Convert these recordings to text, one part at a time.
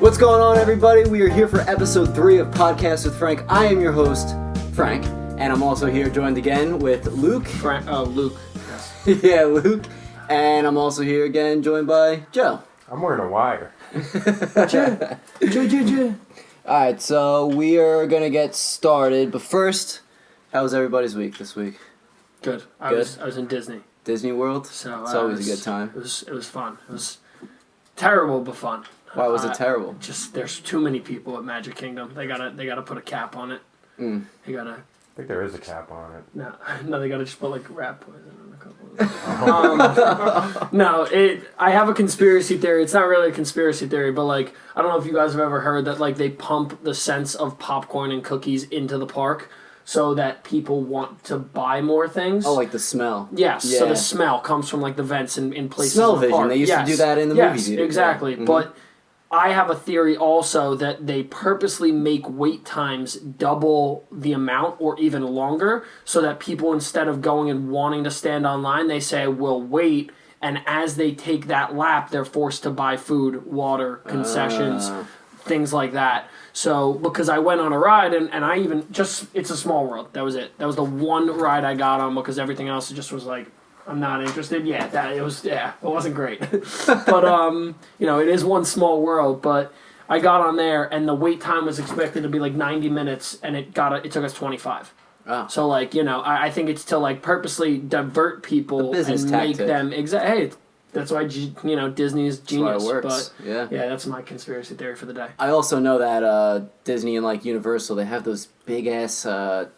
What's going on, everybody? We are here for episode 3 of Podcast with Frank. I am your host, Frank, and I'm also here joined again with Luke. Luke. Yes. Yeah, Luke. And I'm also here again joined by Joe. I'm wearing a wire. Alright, so we are going to get started, but first, how was everybody's week this week? Good. I was in Disney. Disney World? So it's always a good time. It was fun. It was terrible but fun. Why was it terrible? Just there's too many people at Magic Kingdom. They gotta put a cap on it. They gotta. I think there is a cap on it. No, they gotta just put like rat poison on a couple of them. I have a conspiracy theory. It's not really a conspiracy theory, but like I don't know if you guys have ever heard that like they pump the scents of popcorn and cookies into the park so that people want to buy more things. Oh, like the smell. Yes, yeah. So the smell comes from like the vents in places Smell in the vision. park. They used to do that in the movie theater. Yes, exactly. Yeah. Mm-hmm. But I have a theory also that they purposely make wait times double the amount or even longer so that people, instead of going and wanting to stand online, they say, we'll wait. And as they take that lap, they're forced to buy food, water, concessions, things like that. So, because I went on a ride and I even, it's a small world. That was it. That was the one ride I got on because everything else just was like, I'm not interested. It wasn't great. But, it is one small world. But I got on there and the wait time was expected to be like 90 minutes and it took us 25. Oh. So, like, I think it's to, like, purposely divert people and make them, hey, that's why, Disney is genius. That's why it works. But, yeah, that's my conspiracy theory for the day. I also know that Disney and, like, Universal, they have those big-ass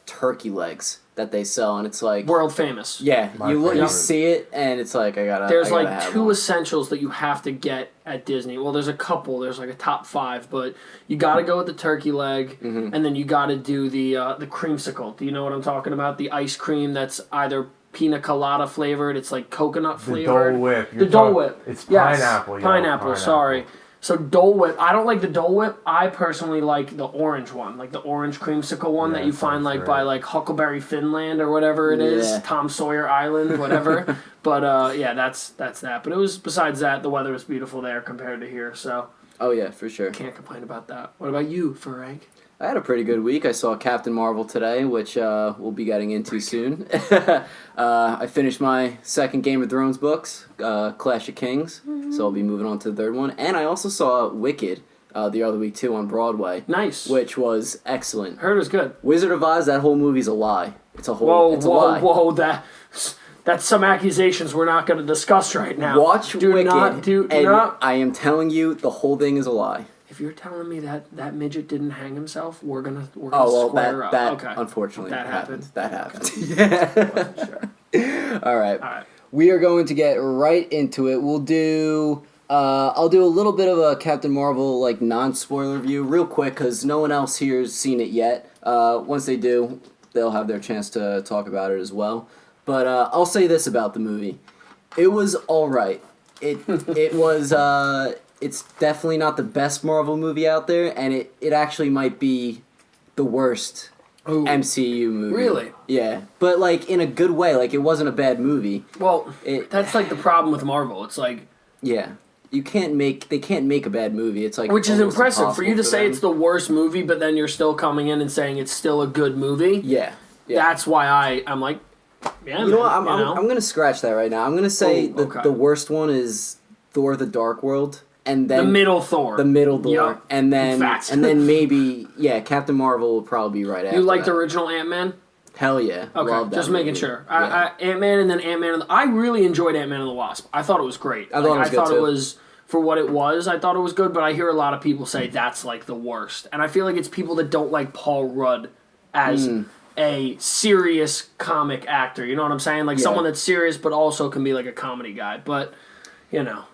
turkey legs that they sell, and it's like... World famous. Yeah, you see it, and it's like, There's, like, 2 essentials that you have to get at Disney. Well, there's a couple. There's, like, a top 5, but you gotta go with the turkey leg, and then you gotta do the creamsicle. Do you know what I'm talking about? The ice cream that's either pina colada flavored, it's like coconut flavored. The Dole Whip. The Dole Whip. It's pineapple. Yes, pineapple, sorry. So Dole Whip, I don't like the Dole Whip. I personally like the orange one, like the orange creamsicle one that you find like by like Huckleberry Finland or whatever it is, Tom Sawyer Island, whatever. But that's that. But it was, besides that, the weather was beautiful there compared to here, so. Oh yeah, for sure. Can't complain about that. What about you, Frank? I had a pretty good week. I saw Captain Marvel today, which we'll be getting into soon. I finished my second Game of Thrones books, Clash of Kings, so I'll be moving on to the third one. And I also saw Wicked the other week, too, on Broadway. Nice. Which was excellent. Heard it was good. Wizard of Oz, that whole movie's a lie. It's a lie. Whoa, that's some accusations we're not going to discuss right now. Watch Wicked, not. I am telling you, the whole thing is a lie. If you're telling me that midget didn't hang himself, we're gonna square up. Okay. Unfortunately that happened. That happened. Yeah. Sure. All right. We are going to get right into it. We'll do. I'll do a little bit of a Captain Marvel like non-spoiler review real quick because no one else here has seen it yet. Once they do, they'll have their chance to talk about it as well. But I'll say this about the movie: it was all right. It was. It's definitely not the best Marvel movie out there, and it actually might be the worst MCU movie. Really? Yeah. But, like, in a good way. Like, it wasn't a bad movie. Well, that's, like, the problem with Marvel. It's like... Yeah. They can't make a bad movie. It's like... Which is impressive. For you to say them. it's the worst movie, but then you're still coming in and saying it's still a good movie. Yeah. That's why I'm like... Yeah, you know what? I'm going to scratch that right now. I'm going to say the worst one is Thor: The Dark World. And then the middle Thor. Yep. And then maybe Captain Marvel will probably be right after. You liked the original Ant-Man? Hell yeah. Okay, love that just movie. making sure. Yeah. Ant-Man and then Ant-Man I really enjoyed Ant-Man and the Wasp. I thought it was great. I thought it was for what it was. I thought it was good, but I hear a lot of people say that's like the worst. And I feel like it's people that don't like Paul Rudd as a serious comic actor. You know what I'm saying? Like someone that's serious but also can be like a comedy guy. But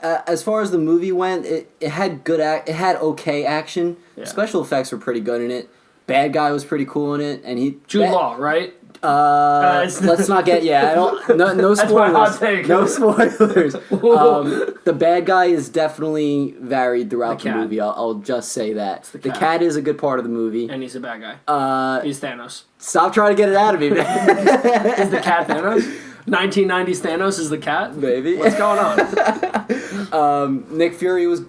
as far as the movie went, it had it had okay action. Yeah. Special effects were pretty good in it. Bad guy was pretty cool in it, and Jude Law, right? Let's not get no spoilers. No spoilers. The bad guy is definitely varied throughout the movie. I'll just say that the cat is a good part of the movie, and he's a bad guy. He's Thanos. Stop trying to get it out of me, man. Is the cat Thanos? 1990s Thanos is the cat? Maybe. What's going on? Nick Fury was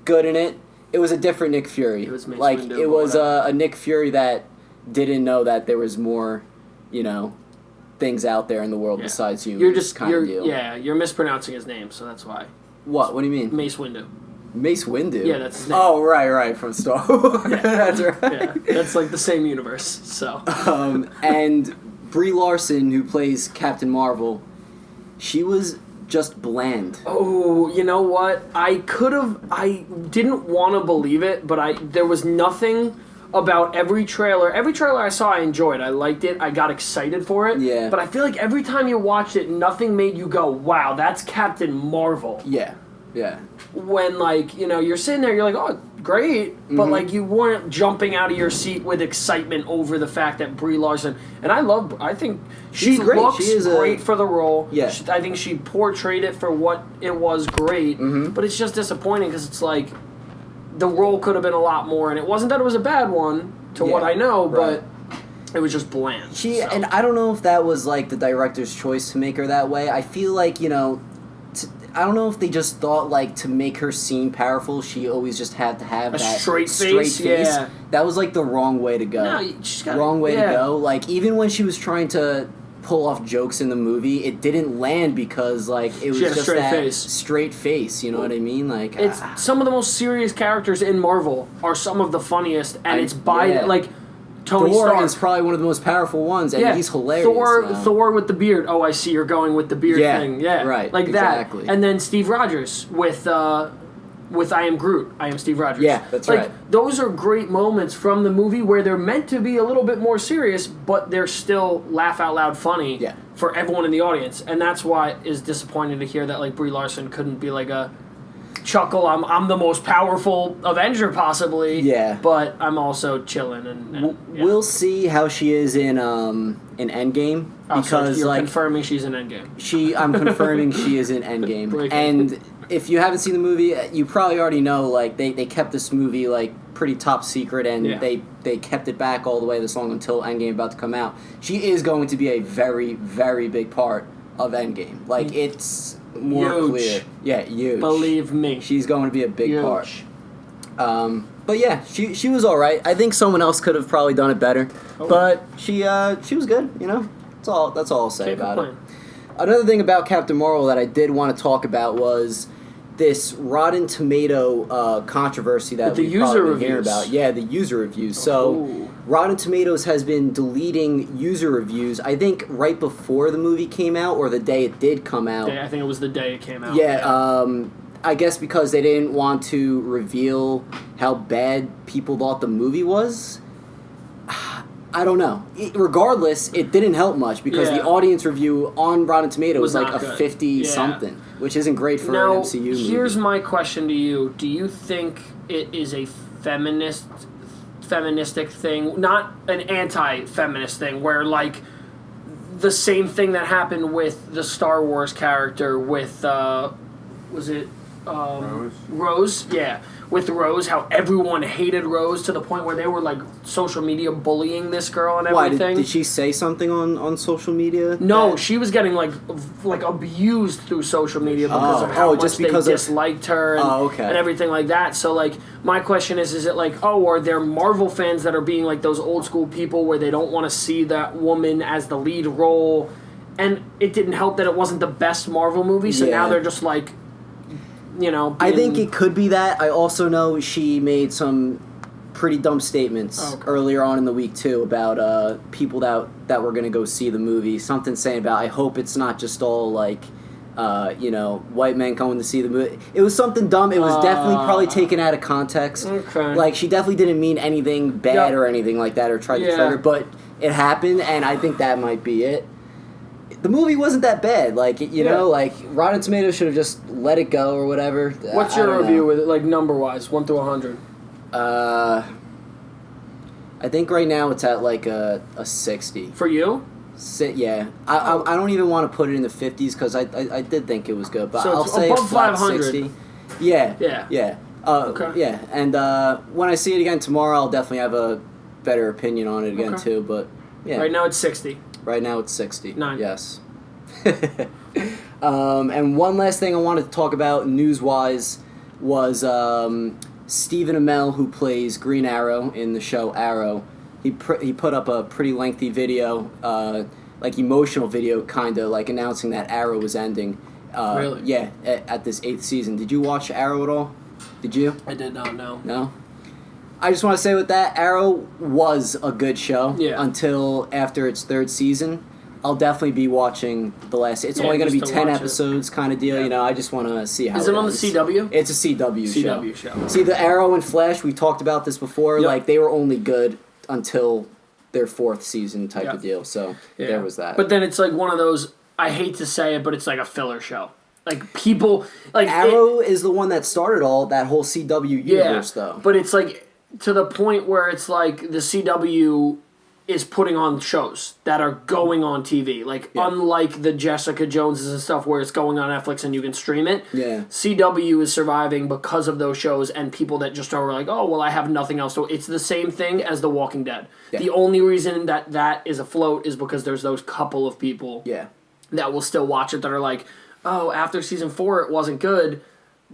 good in it. It was a different Nick Fury. It was Mace like Windu, it was whatever. a Nick Fury that didn't know that there was more, you know, things out there in the world besides humans. You're just kind of deal. Yeah, you're mispronouncing his name, so that's why. What? What do you mean? Mace Windu. Mace Windu. Yeah, that's his name. Oh, right, from Star Wars. Yeah. That's right. Yeah, that's like the same universe. So. And Brie Larson, who plays Captain Marvel, she was just bland. Oh, you know what? I didn't want to believe it, but there was nothing about every trailer. Every trailer I saw, I enjoyed. I liked it. I got excited for it. Yeah. But I feel like every time you watched it, nothing made you go, wow, that's Captain Marvel. Yeah. When, like, you know, you're sitting there, you're like, oh, great, but, like, you weren't jumping out of your seat with excitement over the fact that Brie Larson, and I think she She's great. looks She is great for the role. Yeah. I think she portrayed it for what it was great, but it's just disappointing because it's like, the role could have been a lot more, and it wasn't that it was a bad one, to what I know, but it was just bland. And I don't know if that was, like, the director's choice to make her that way. I feel like, you know, I don't know if they just thought, like, to make her seem powerful, she always just had to have that straight face. Yeah. That was, like, the wrong way to go. No, she's got wrong way to go. Like, even when she was trying to pull off jokes in the movie, it didn't land because, like, it was She had a just straight that face. straight face, you know what I mean? Like, It's some of the most serious characters in Marvel are some of the funniest, and it's by like Tony Thor Stark is probably one of the most powerful ones, and he's hilarious. Thor with the beard. Oh, I see you're going with the beard thing. Yeah, right, like exactly. that. And then Steve Rogers with I Am Groot. I am Steve Rogers. Yeah, that's like, right. Those are great moments from the movie where they're meant to be a little bit more serious, but they're still laugh out loud funny for everyone in the audience. And that's why it is disappointing to hear that like Brie Larson couldn't be like a chuckle. I'm the most powerful Avenger possibly. Yeah. But I'm also chilling and we'll see how she is in Endgame because so you're like confirming she's in Endgame. I'm confirming she is in Endgame. And if you haven't seen the movie, you probably already know like they kept this movie like pretty top secret and they kept it back all the way this long until Endgame about to come out. She is going to be a very, very big part of Endgame. Like it's more huge. clear. Yeah, huge. Believe me. She's going to be a big huge. part. But yeah, she was all right. I think someone else could have probably done it better, but she was good. You know, that's all I'll say about it. Another thing about Captain Marvel that I did want to talk about was this Rotten Tomato controversy that the we've user probably been hearing reviews. about. Yeah, the user reviews. So Rotten Tomatoes has been deleting user reviews. I think right before the movie came out or the day it did come out. I think it was the day it came out. Yeah. I guess because they didn't want to reveal how bad people thought the movie was. I don't know. Regardless, it didn't help much because the audience review on Rotten Tomatoes was like a 50-something, which isn't great for an MCU movie. Here's my question to you. Do you think it is a feministic thing, not an anti-feminist thing, where like the same thing that happened with the Star Wars character with, was it Rose? Yeah. With Rose, how everyone hated Rose to the point where they were like social media bullying this girl and everything. Why, did she say something on social media? No, she was getting like abused through social media because of how much they disliked her and everything like that. So like my question is it like, are there Marvel fans that are being like those old school people where they don't want to see that woman as the lead role, and it didn't help that it wasn't the best Marvel movie, so now they're just like, you know, I think it could be that. I also know she made some pretty dumb statements earlier on in the week too about people that were going to go see the movie. Something saying about, I hope it's not just all like white men going to see the movie. It was something dumb. It was definitely probably taken out of context. Like she definitely didn't mean anything bad or anything like that or tried to trigger, but it happened, and I think that might be it. The movie wasn't that bad, like, you know, like, Rotten Tomatoes should have just let it go or whatever. What's your review with it, like, number-wise, 1 through 100? I think right now it's at, like, a 60. For you? Yeah. I don't even want to put it in the 50s, because I did think it was good, but so I'll say above a flat 500. 60. Yeah. Yeah. And when I see it again tomorrow, I'll definitely have a better opinion on it again, too, but, yeah. Right now it's 60. Right now it's 60. 9. Yes. And one last thing I wanted to talk about news-wise was Stephen Amell, who plays Green Arrow in the show Arrow, he put up a pretty lengthy video, like emotional video, kind of like announcing that Arrow was ending. Really? Yeah, at this 8th season. Did you watch Arrow at all? Did you? I did not know. No? I just want to say with that, Arrow was a good show until after its 3rd season. I'll definitely be watching the last. It's only going to be 10 episodes kind of deal, you know. I just want to see how Is it on the CW? It's a CW show. show. See, the Arrow and Flash, we talked about this before, like they were only good until their 4th season type of deal. So there was that. But then it's like one of those, I hate to say it, but it's like a filler show. Like people like Arrow is the one that started that whole CW universe though. But it's like to the point where it's like the CW is putting on shows that are going on TV. Like, unlike the Jessica Joneses and stuff where it's going on Netflix and you can stream it, CW is surviving because of those shows and people that just are like, oh, well, I have nothing else to... It's the same thing as The Walking Dead. Yeah. The only reason that is afloat is because there's those couple of people that will still watch it that are like, oh, after season 4 it wasn't good,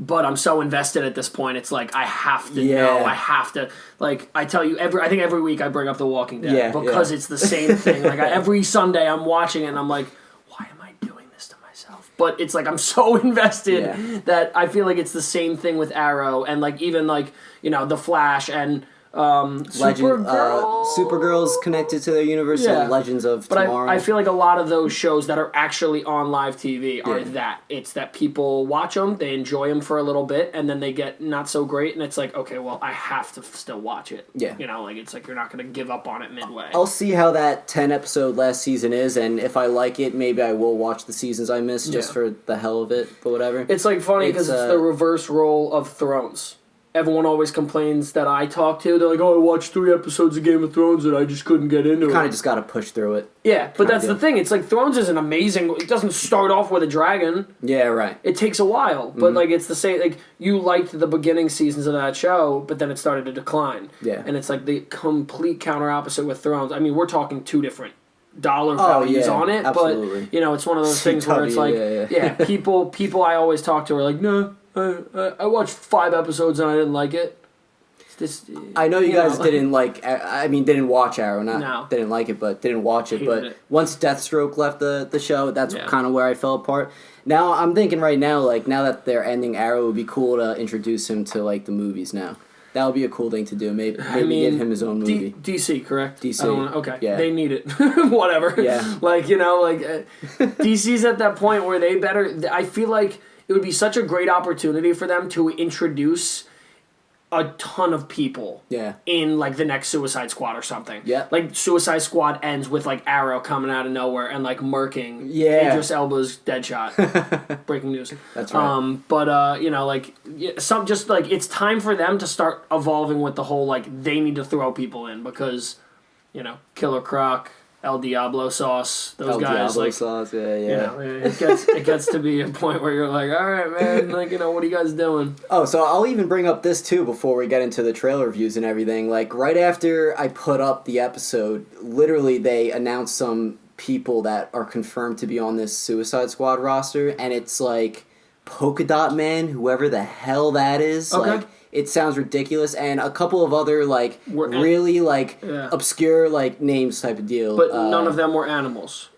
but I'm so invested at this point. It's like I have to know. I have to I tell you I think every week I bring up The Walking Dead because it's the same thing. Like every Sunday I'm watching it and I'm like, why am I doing this to myself? But it's like I'm so invested that I feel like it's the same thing with Arrow and like even like, you know, The Flash and Supergirl's connected to their universe and Legends of Tomorrow. But I feel like a lot of those shows that are actually on live TV are that. It's that people watch them, they enjoy them for a little bit, and then they get not so great, and it's like, okay, well, I have to still watch it. Yeah. You know, like it's like you're not going to give up on it midway. I'll see how that 10-episode last season is, and if I like it, maybe I will watch the seasons I missed just for the hell of it, but whatever. It's like funny because it's the reverse role of Thrones. Everyone always complains that I talk to. They're like, oh, I watched 3 episodes of Game of Thrones and I just couldn't get into it. You kind of just got to push through it. Yeah, but that's the thing. It's like Thrones is an amazing... It doesn't start off with a dragon. Yeah, right. It takes a while. But like it's the same... Like you liked the beginning seasons of that show, but then it started to decline. Yeah. And it's like the complete counter opposite with Thrones. I mean, we're talking 2 different dollar values on it. Absolutely. But, you know, it's one of those things where it's like... people I always talk to are like, no, I watched 5 episodes and I didn't like it. I know you guys didn't didn't watch Arrow, didn't like it, but didn't watch it. But once Deathstroke left the show, that's kind of where I fell apart. Now I'm thinking right now, like now that they're ending Arrow, it would be cool to introduce him to like the movies now. That would be a cool thing to do. Maybe get him his own movie. DC, correct? DC. Okay. Yeah. They need it. Whatever. Yeah. Like, you know, like DC's at that point where they better... I feel like it would be such a great opportunity for them to introduce a ton of people in like the next Suicide Squad or something. Yeah. Like Suicide Squad ends with like Arrow coming out of nowhere and like murking Idris Elba's Deadshot. Breaking news. That's right. But you know, like some just like it's time for them to start evolving with the whole like they need to throw people in because, you know, Killer Croc, El Diablo sauce, those guys Diablo like sauce, yeah. You know, it gets to be a point where you're like, all right, man, like, you know, what are you guys doing? Oh, so I'll even bring up this too before we get into the trailer reviews and everything. Like right after I put up the episode, literally they announced some people that are confirmed to be on this Suicide Squad roster, and it's like Polka Dot Man, whoever the hell that is. Okay. Like, it sounds ridiculous, and a couple of other like really like obscure like names type of deal. But none of them were animals.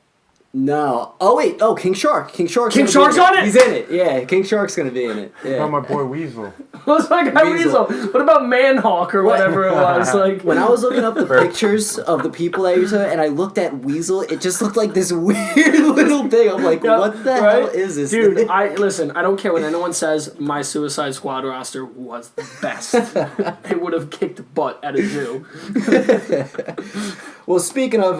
No. Oh wait. Oh, King Shark. King Shark's on it. He's in it. Yeah, King Shark's gonna be in it. Yeah. What about my boy Weasel? What's my guy Weasel? What about Manhawk or whatever it was? Like when I was looking up the pictures of the people that you saw, and I looked at Weasel, it just looked like this weird little thing. I'm like, what the hell is this? Dude, thing? I don't care when anyone says my Suicide Squad roster was the best. They would have kicked butt at a zoo. Well, speaking of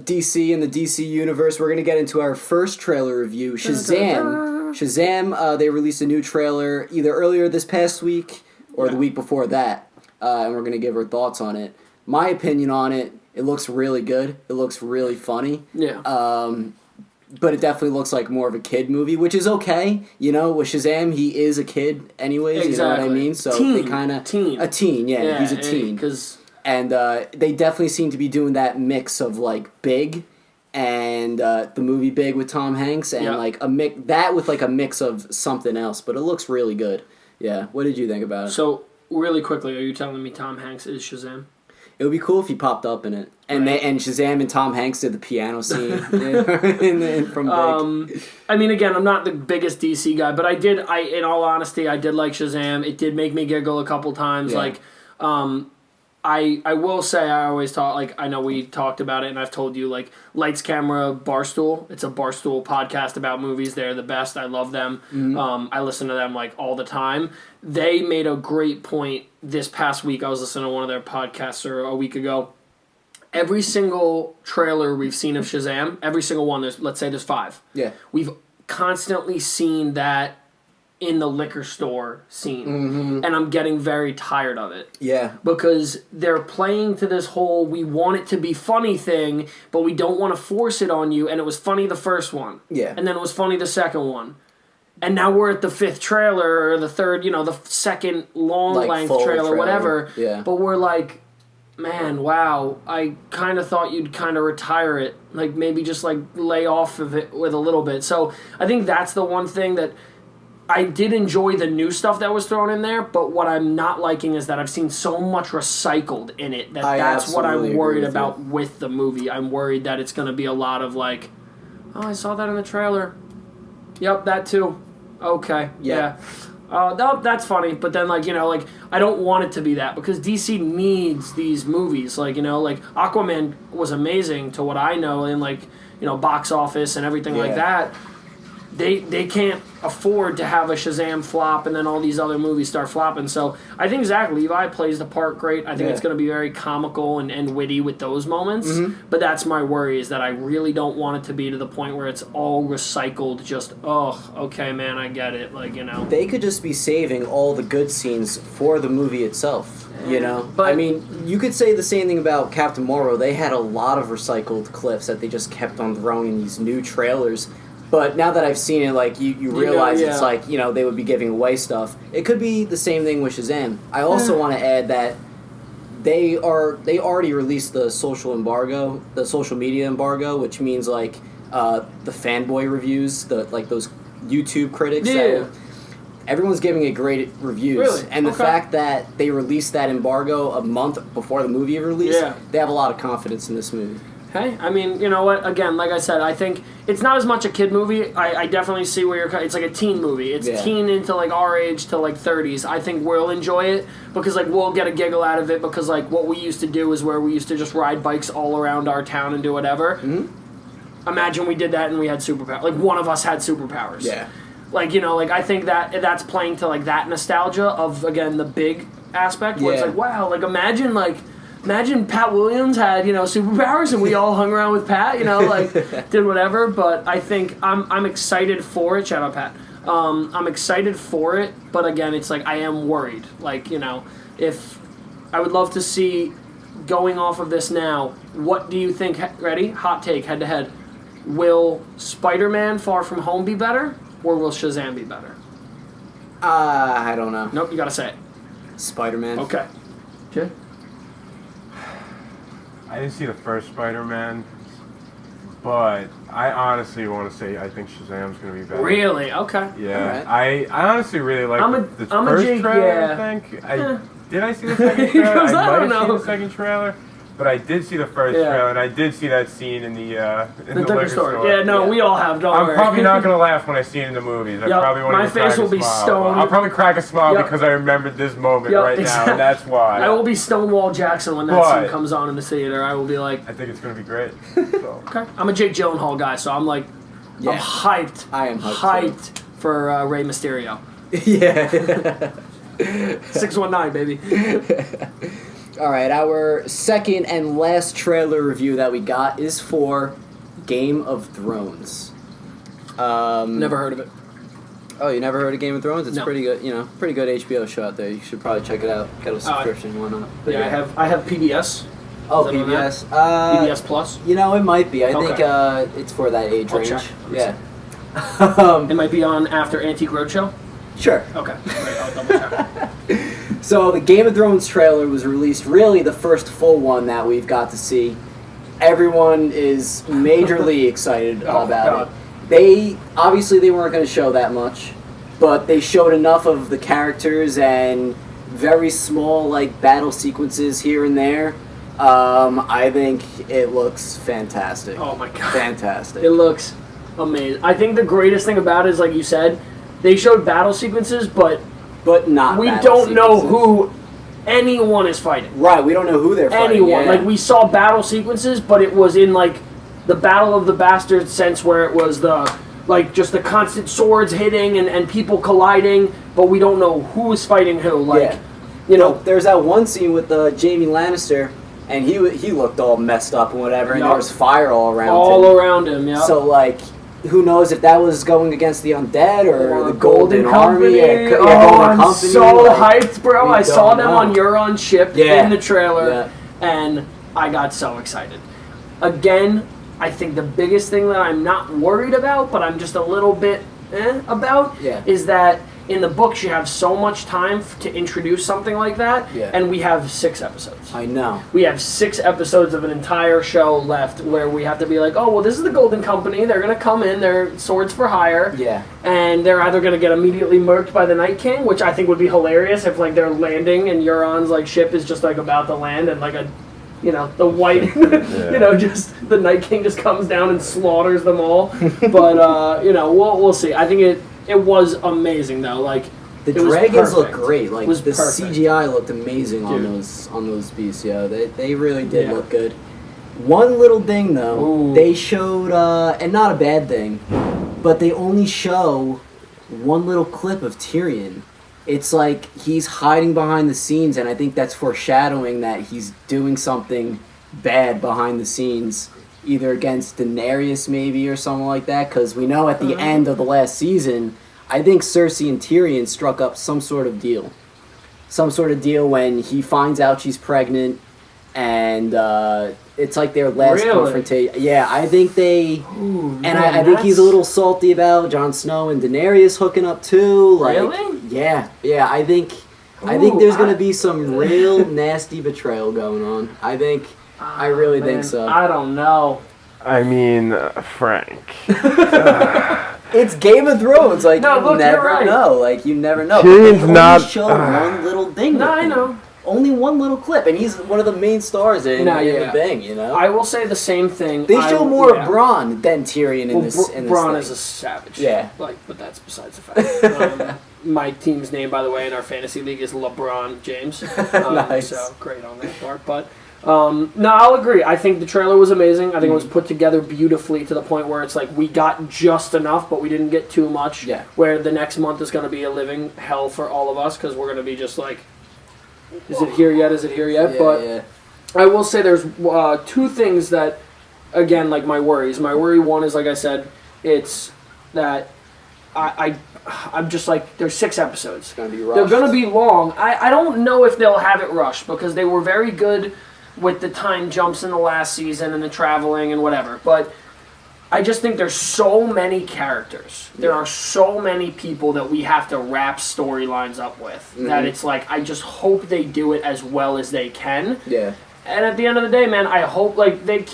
DC and the DC universe, we're going to get into our first trailer review, Shazam. Shazam, they released a new trailer either earlier this past week or the week before that, and we're going to give our thoughts on it. My opinion on it, it looks really good. It looks really funny. Yeah. But it definitely looks like more of a kid movie, which is okay. You know, with Shazam, he is a kid anyways, you know what I mean? So they kind of... A teen, yeah he's a teen. And they definitely seem to be doing that mix of, like, Big and the movie Big with Tom Hanks and, like, that with, like, a mix of something else. But it looks really good. Yeah. What did you think about it? So, really quickly, are you telling me Tom Hanks is Shazam? It would be cool if he popped up in it, and and Shazam and Tom Hanks did the piano scene from Big. I mean, again, I'm not the biggest DC guy, but in all honesty, I did like Shazam. It did make me giggle a couple times. Yeah. Like, I will say I always talk, like, I know we talked about it, and I've told you, like, Lights, Camera, Barstool. It's a Barstool podcast about movies. They're the best. I love them. Mm-hmm. I listen to them, like, all the time. They made a great point this past week. I was listening to one of their podcasts a week ago. Every single trailer we've seen of Shazam, every single one, let's say there's 5. Yeah. We've constantly seen that in the liquor store scene. Mm-hmm. And I'm getting very tired of it. Yeah. Because they're playing to this whole, we want it to be funny thing, but we don't want to force it on you. And it was funny the first one. Yeah. And then it was funny the second one. And now we're at the 5th trailer, or the 3rd, the second long-length trailer, whatever. Yeah. But we're like, man, wow, I kind of thought you'd kind of retire it. Like, maybe just, like, lay off of it with a little bit. So I think that's the one thing that I did enjoy the new stuff that was thrown in there, but what I'm not liking is that I've seen so much recycled in it that's what I'm worried about with the movie. I'm worried that it's going to be a lot of, like, oh, I saw that in the trailer. Yep, that too. Okay, yeah. No, that's funny, but then, like, I don't want it to be that, because DC needs these movies. Like, like, Aquaman was amazing to what I know in, like, box office and everything like that. They can't afford to have a Shazam flop and then all these other movies start flopping. So I think Zach Levi plays the part great. I think it's going to be very comical and witty with those moments. Mm-hmm. But that's my worry, is that I really don't want it to be to the point where it's all recycled. Just, oh, okay, man, I get it. Like, They could just be saving all the good scenes for the movie itself. But, I mean, you could say the same thing about Captain Marvel. They had a lot of recycled clips that they just kept on throwing in these new trailers. But now that I've seen it, like, you realize it's like, they would be giving away stuff. It could be the same thing with Shazam. I also want to add that they already released the social media embargo, which means, like, the fanboy reviews, like those YouTube critics. Yeah. Everyone's giving it great reviews. Really? And the fact that they released that embargo a month before the movie released, they have a lot of confidence in this movie. Hey, I mean, you know what? Again, like I said, I think it's not as much a kid movie. I definitely see where it's like a teen movie. It's teen into, like, our age to, like, 30s. I think we'll enjoy it because, like, we'll get a giggle out of it because, like, what we used to do is where we used to just ride bikes all around our town and do whatever. Mm-hmm. Imagine we did that and we had superpowers. Like, one of us had superpowers. Yeah. Like, like, I think that's playing to, like, that nostalgia of, again, the big aspect where it's like, wow, like, Imagine Pat Williams had, superpowers and we all hung around with Pat, like, did whatever. But I think I'm excited for it. Shout out, Pat. I'm excited for it, but again, it's like I am worried. Like, if I would love to see, going off of this now, what do you think, ready? Hot take, head to head. Will Spider-Man Far From Home be better, or will Shazam be better? I don't know. Nope, you gotta say it. Spider-Man. Okay. Jay? I didn't see the first Spider-Man, but I honestly want to say I think Shazam's going to be better. Really? Okay. Yeah. Right. I honestly really like the I'm first Jake, trailer, I think. Did I see the second trailer? I might have seen the second trailer. But I did see the first trailer, and I did see that scene in the liquor store. Yeah, no, we all have. Don't worry. I'm probably not going to laugh when I see it in the movies. I probably won't my even crack face will a be smile. stoned. I'll probably crack a smile because I remembered this moment right now, and that's why. I will be Stonewall Jackson when that scene comes on in the theater. I will be like... I think it's going to be great. So. Okay. I'm a Jake Gyllenhaal guy, so I'm like... I'm hyped. I am hyped for Rey Mysterio. Yeah. 619, baby. All right, our second and last trailer review that we got is for Game of Thrones. Never heard of it. Oh, you never heard of Game of Thrones? It's no. pretty good. Pretty good HBO show out there. You should probably check it out. Get a subscription and whatnot. But I have PBS. Oh, PBS. PBS Plus. It might be. I think it's for that age range. Check. Yeah. It might be on after Antique Roadshow. Sure. Okay. Great. I'll double check. So the Game of Thrones trailer was released, really the first full one that we've got to see. Everyone is majorly excited about it. They weren't going to show that much, but they showed enough of the characters and very small like battle sequences here and there. I think it looks fantastic. Oh my god. Fantastic. It looks amazing. I think the greatest thing about it is, like you said, they showed battle sequences, but not we battle don't know sequences. who anyone is fighting. Right, we don't know who they're fighting. Anyone. Yeah. Like, we saw battle sequences, but it was in, like, the Battle of the Bastards sense where it was just the constant swords hitting and people colliding, but we don't know who is fighting who. Like, you know. There's that one scene with Jaime Lannister, and he looked all messed up and whatever, and there was fire all around him. All around him, yeah. So, like, who knows if that was going against the undead or the Golden Army. Company. Golden I'm Company. so like, hyped, bro. I saw them on Euron's ship in the trailer, and I got so excited. Again, I think the biggest thing that I'm not worried about, but I'm just a little bit about, is that in the books you have so much time to introduce something like that, and we have 6 episodes. I know. We have 6 episodes of an entire show left where we have to be like, oh, well, this is the Golden Company. They're going to come in. They're swords for hire. Yeah. And they're either going to get immediately murked by the Night King, which I think would be hilarious if, like, they're landing and Euron's, like, ship is just, like, about to land and, like, the white, just the Night King just comes down and slaughters them all. But, we'll see. I think it was amazing though. Like, the dragons look great. Like, the CGI looked amazing on those beasts. Yeah, they really did look good. One little thing though, they showed, and not a bad thing, but they only show one little clip of Tyrion. It's like he's hiding behind the scenes, and I think that's foreshadowing that he's doing something bad behind the scenes, either against Daenerys maybe or something like that, because we know at the end of the last season, I think Cersei and Tyrion struck up some sort of deal. Some sort of deal when he finds out she's pregnant, and it's like their last confrontation. Yeah, I think they... I think he's a little salty about Jon Snow and Daenerys hooking up too. Like, really? Yeah, I think there's going to be some real nasty betrayal going on. I really think so. I don't know. I mean, Frank. It's Game of Thrones. Like, no, you never know. Like, you never know. Tyrion's but they only show one little thing. No, I know. Only one little clip, and he's one of the main stars in the thing, you know? I will say the same thing. They show more of Bronn than Tyrion in this Bronn thing. is a savage. Yeah. Like, but that's besides the fact. My team's name, by the way, in our fantasy league is LeBron James. Nice. So, great on that part. But, no, I'll agree. I think the trailer was amazing. I think it was put together beautifully to the point where it's like we got just enough, but we didn't get too much. Yeah. Where the next month is going to be a living hell for all of us, because we're going to be just like, is it here yet? Is it here yet? I will say there's 2 things that, again, like my worries. My worry one is, like I said, it's that I'm just like, there's 6 episodes. It's gonna be rushed. They're going to be long. I don't know if they'll have it rushed, because they were very good with the time jumps in the last season and the traveling and whatever. But I just think there's so many characters. There are so many people that we have to wrap storylines up with that it's like, I just hope they do it as well as they can. Yeah. And at the end of the day, man, I hope, like, they've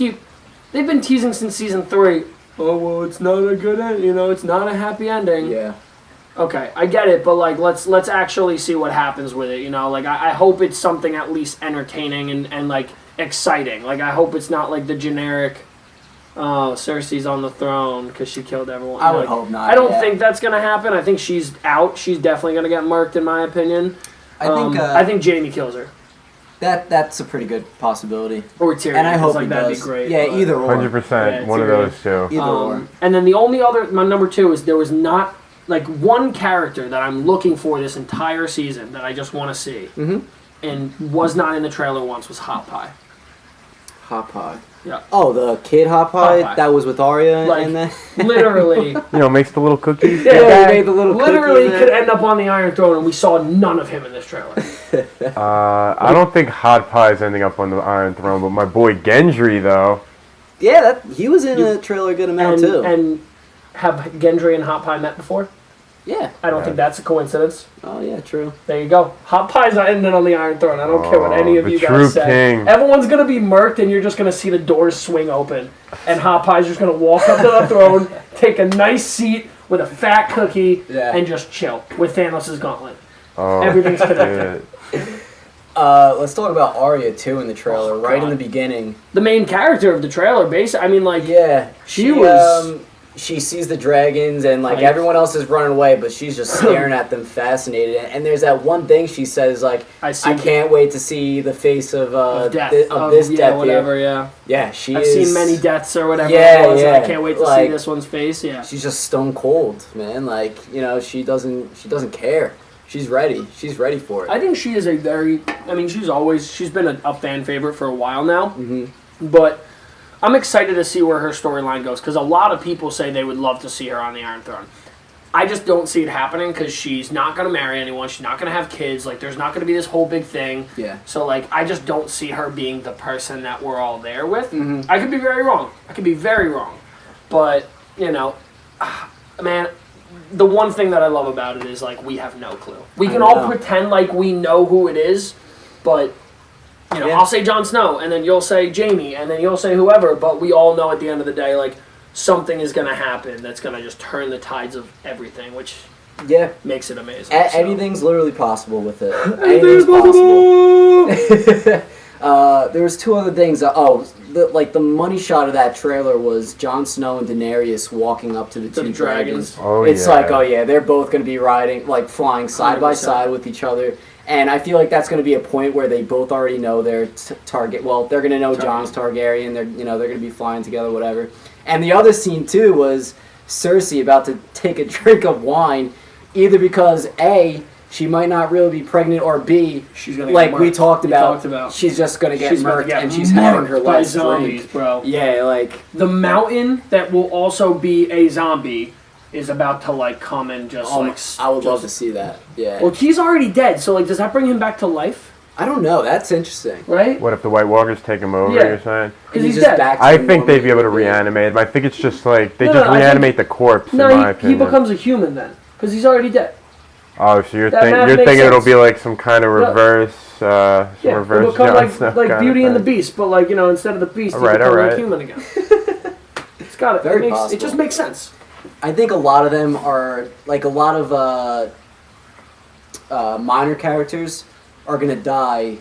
been teasing since season 3. Oh, well, it's not a good end, it's not a happy ending. Yeah. Okay, I get it, but, like, let's actually see what happens with it, Like, I hope it's something at least entertaining and like, exciting. Like, I hope it's not, like, the generic... Oh, Cersei's on the throne because she killed everyone. I would hope not. I don't think that's going to happen. I think she's out. She's definitely going to get murked, in my opinion. I think Jaime kills her. That's a pretty good possibility. Or Tyrion. And I hope like, that'd be great. Yeah, either or. 100%. One of those two. Either or. And then the only other, my number 2 is there was not, like, one character that I'm looking for this entire season that I just want to see. And was not in the trailer once was Hot Pie. Hot Pie. Yeah. Oh, the kid Hot Pie that was with Arya and that. Literally. Makes the little cookies. Yeah, made the little literally cookies could end up on the Iron Throne, and we saw none of him in this trailer. I don't think Hot Pie's ending up on the Iron Throne, but my boy Gendry, though. Yeah, he was in a trailer a good amount too. And have Gendry and Hot Pie met before? Yeah. I don't think that's a coincidence. Oh, yeah, true. There you go. Hot Pie's not ending on the Iron Throne. I don't care what any of you guys say. King. Everyone's going to be murked, and you're just going to see the doors swing open. And Hot Pie's just going to walk up to the throne, take a nice seat with a fat cookie, and just chill with Thanos' gauntlet. Oh, Everything's connected. Let's talk about Arya too in the trailer, right in the beginning. The main character of the trailer, basically. I mean, like, Yeah, she was. She sees the dragons and like Right. everyone else is running away, but she's just staring at them, fascinated. And there's that one thing she says, like, I can't wait to see the face of death. this death. Whatever, here. yeah. Yeah, I've seen many deaths or whatever Yeah, it was, and yeah. I can't wait to Like, see this one's face, yeah. She's just stone cold, man. Like, you know, she doesn't care. She's ready. She's ready for it. I think she is a very, I mean, she's been a fan favorite for a while now, Mm-hmm. but I'm excited to see where her storyline goes, because a lot of people say they would love to see her on the Iron Throne. I just don't see it happening, because she's not going to marry anyone, she's not going to have kids, like, there's not going to be this whole big thing. Yeah. So, like, I just don't see her being the person that we're all there with. Mm-hmm. I could be very wrong. But, you know, man, the one thing that I love about it is, like, we have no clue. We can all pretend like we know who it is, but, you know, I'll say Jon Snow, and then you'll say Jaime, and then you'll say whoever, but we all know at the end of the day, like, something is going to happen that's going to just turn the tides of everything, which makes it amazing. Anything's literally possible with it. Anything's possible. There was two other things. The money shot of that trailer was Jon Snow and Daenerys walking up to the two dragons. Oh, it's like, they're both going to be riding, like flying side by 100%. side with each other. And I feel like that's going to be a point where they both already know their target. Well, they're going to know Jon's Targaryen. They're going to be flying together, whatever. And the other scene too was Cersei about to take a drink of wine, either because A, she might not really be pregnant, or B, she's gonna like get we talked about, about, she's just going to get murked, and she's murked having her by last zombies, drink. bro. Yeah, like the mountain that will also be a zombie is about to like come and just I would love to see that. Yeah. Well, he's already dead, so like, does that bring him back to life? I don't know. That's interesting. Right? What if the White Walkers take him over? Yeah. You're saying? Because he's just dead. back to I the think they'd be able to normal- reanimate him. I think it's just like they No, just no, I think- reanimate the corpse. in my No, he opinion. becomes a human then, because he's already dead. Oh, so you're That math you're makes thinking it'll sense. be like some kind of reverse, Yeah, reverse it'll become Jon Snow like kind Beauty of and the thing. Beast, but like, you know, instead of the Beast, he Alright, becomes like alright. human again. It's got it. Very It possible. just makes sense. I think a lot of them are like a lot of minor characters are gonna die.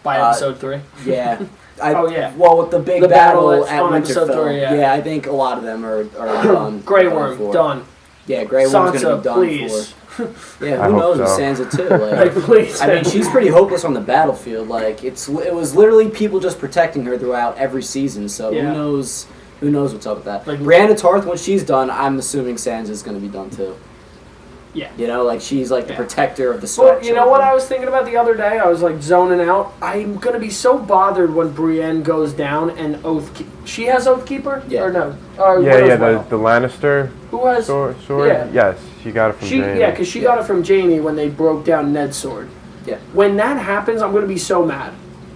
By episode 3. Yeah. Oh, yeah. Well, with the big The battle battle at- at on episode Winterfell. 3, yeah. I think a lot of them are done. Grey done Worm, for. done. Yeah, Grey Worm's gonna Sansa, be done please. for. Yeah, I who hope knows with so. Sansa too? Like, Like, please. I mean, she's pretty hopeless on the battlefield. Like, it was literally people just protecting her throughout every season. So Yeah. who knows? Who knows what's up with that? Like- Brienne Tarth, when she's done, I'm assuming Sansa's gonna be done too. Yeah. You know, like she's like the Yeah. protector of the Stark. Well, you know what I was thinking about the other day? I was like zoning out. I'm gonna be so bothered when Brienne goes down and she has Oathkeeper? Yeah. Or no? Or Yeah, Widow's yeah, Wail. the Lannister Who has? sword. Yeah. Yes, she got it from Jaime. Yeah, because she got it from Jaime when they broke down Ned's sword. Yeah. When that happens, I'm gonna be so mad.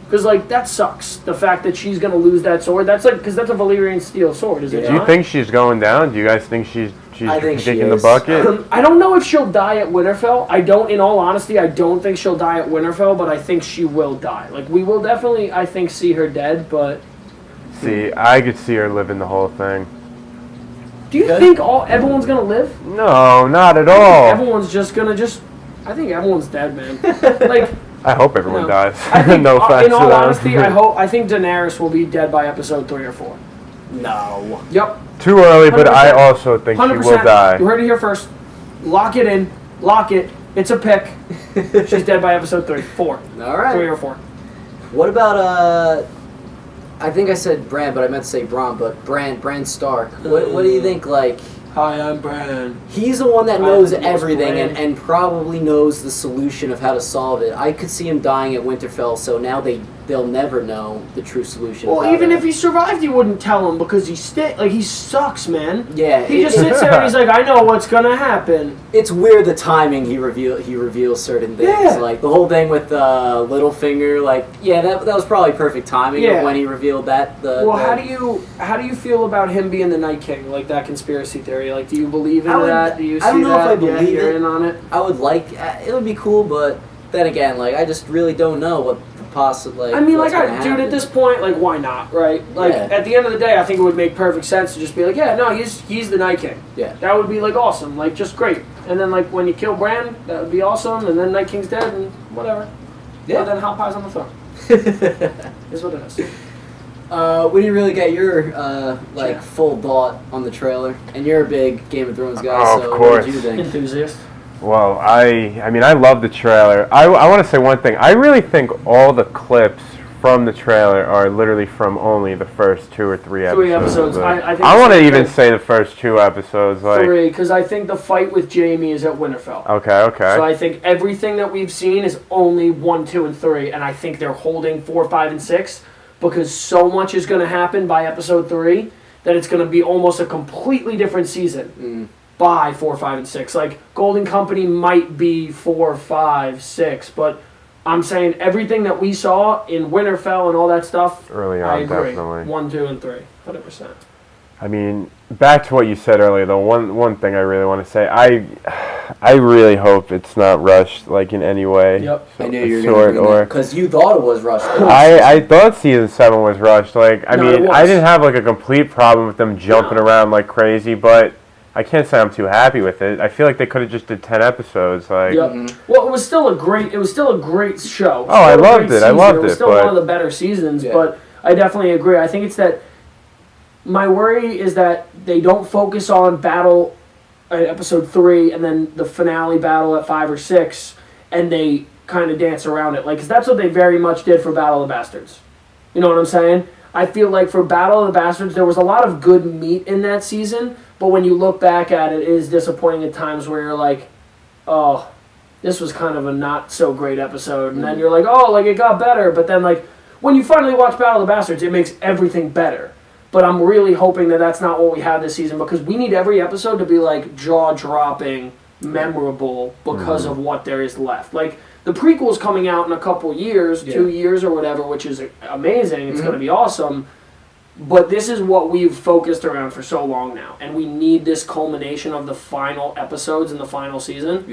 Because, like, that sucks. The fact that she's gonna lose that sword. That's like, because that's a Valyrian steel sword, is it Do you not? think she's going down? Do you guys think she's I think she kicking the is. bucket? I don't know if she'll die at Winterfell. I don't, in all honesty, I don't think she'll die at Winterfell, but I think she will die. Like, we will definitely, I think, see her dead, but... See, I could see her living the whole thing. Do you think everyone's gonna live? No, not at I think all. everyone's just gonna I think everyone's dead, man. Like, I hope everyone no. dies. I think, no offense in all to them. honesty, I think Daenerys will be dead by episode 3 or 4. No. Yep. Too early, but 100%. I also think she 100%. will die. You heard it here first. Lock it in. Lock it. It's a pick. She's dead by episode 3. 4. All right. 3 or 4. What about I think I said Bran, but I meant to say Bronn. But Bran Stark. What do you think? Like, Hi, I'm Bran. he's the one that knows I'm the most everything Bran. and probably knows the solution of how to solve it. I could see him dying at Winterfell, so now they'll never know the true solution. Well, of how even to- if he survived, you wouldn't tell him because he he sucks, man. Yeah, He just sits there and he's like, I know what's gonna happen. It's weird the timing he reveals certain things. Yeah. Like the whole thing with Littlefinger. Like, yeah, that was probably perfect timing Yeah. of when he revealed that. How do you feel about him being the Night King? Like that conspiracy theory? Like, do you believe in I would- that? Do you see I don't know if that? I believe You're it. in on it. I would like it would be cool, but then again, like I just really don't know what the possibly. I mean, what's like, gonna dude, happen. at this point, like, why not, right? Like, Yeah. at the end of the day, I think it would make perfect sense to just be like, yeah, no, he's the Night King. Yeah. That would be, like, awesome. Like, just great. And then, like, when you kill Bran, that would be awesome. And then Night King's dead and whatever. Yeah. And then Hot Pie's on the throne. Is what it is. We didn't really get your full thought on the trailer, and you're a big Game of Thrones guy, Oh, so of what course. did you think? Enthusiast. Well, I mean, I love the trailer. I want to say one thing. I really think all the clips from the trailer are literally from only the first 2 or 3 episodes. 3 episodes. I think I want to it's even like say the first 2 episodes. Like, 3, because I think the fight with Jaime is at Winterfell. Okay. So I think everything that we've seen is only 1, 2, and 3, and I think they're holding 4, 5, and 6 because so much is going to happen by episode 3 that it's going to be almost a completely different season by 4, 5, and 6. Like, Golden Company might be 4, 5, 6, but I'm saying everything that we saw in Winterfell and all that stuff, early on, I agree. definitely. 1, 2, and 3, 100%. I mean, back to what you said earlier, though, one thing I really want to say, I really hope it's not rushed, like, in any way. Yep. I knew you were going to bring that, because you thought it was rushed. I thought season 7 was rushed. Like, I No, mean, it I was. didn't have, like, a complete problem with them jumping around like crazy, but I can't say I'm too happy with it. I feel like they could have just did 10 episodes. Like, Yep. Well, it was still a great show. Oh, I Still a loved great it. I season. loved It was it, still but- one of the better seasons, Yeah. but I definitely agree. I think it's that my worry is that they don't focus on battle at episode 3 and then the finale battle at 5 or 6, and they kind of dance around it. Like, 'cause that's what they very much did for Battle of the Bastards. You know what I'm saying? I feel like for Battle of the Bastards, there was a lot of good meat in that season, but when you look back at it, it is disappointing at times where you're like, oh, this was kind of a not so great episode. And then you're like, oh, like, it got better. But then, like, when you finally watch Battle of the Bastards, it makes everything better. But I'm really hoping that that's not what we have this season, because we need every episode to be, like, jaw-dropping, memorable, because of what there is left. Like, the prequel's coming out in a couple years, 2 years or whatever, which is amazing. It's going to be awesome. But this is what we've focused around for so long now. And we need this culmination of the final episodes in the final season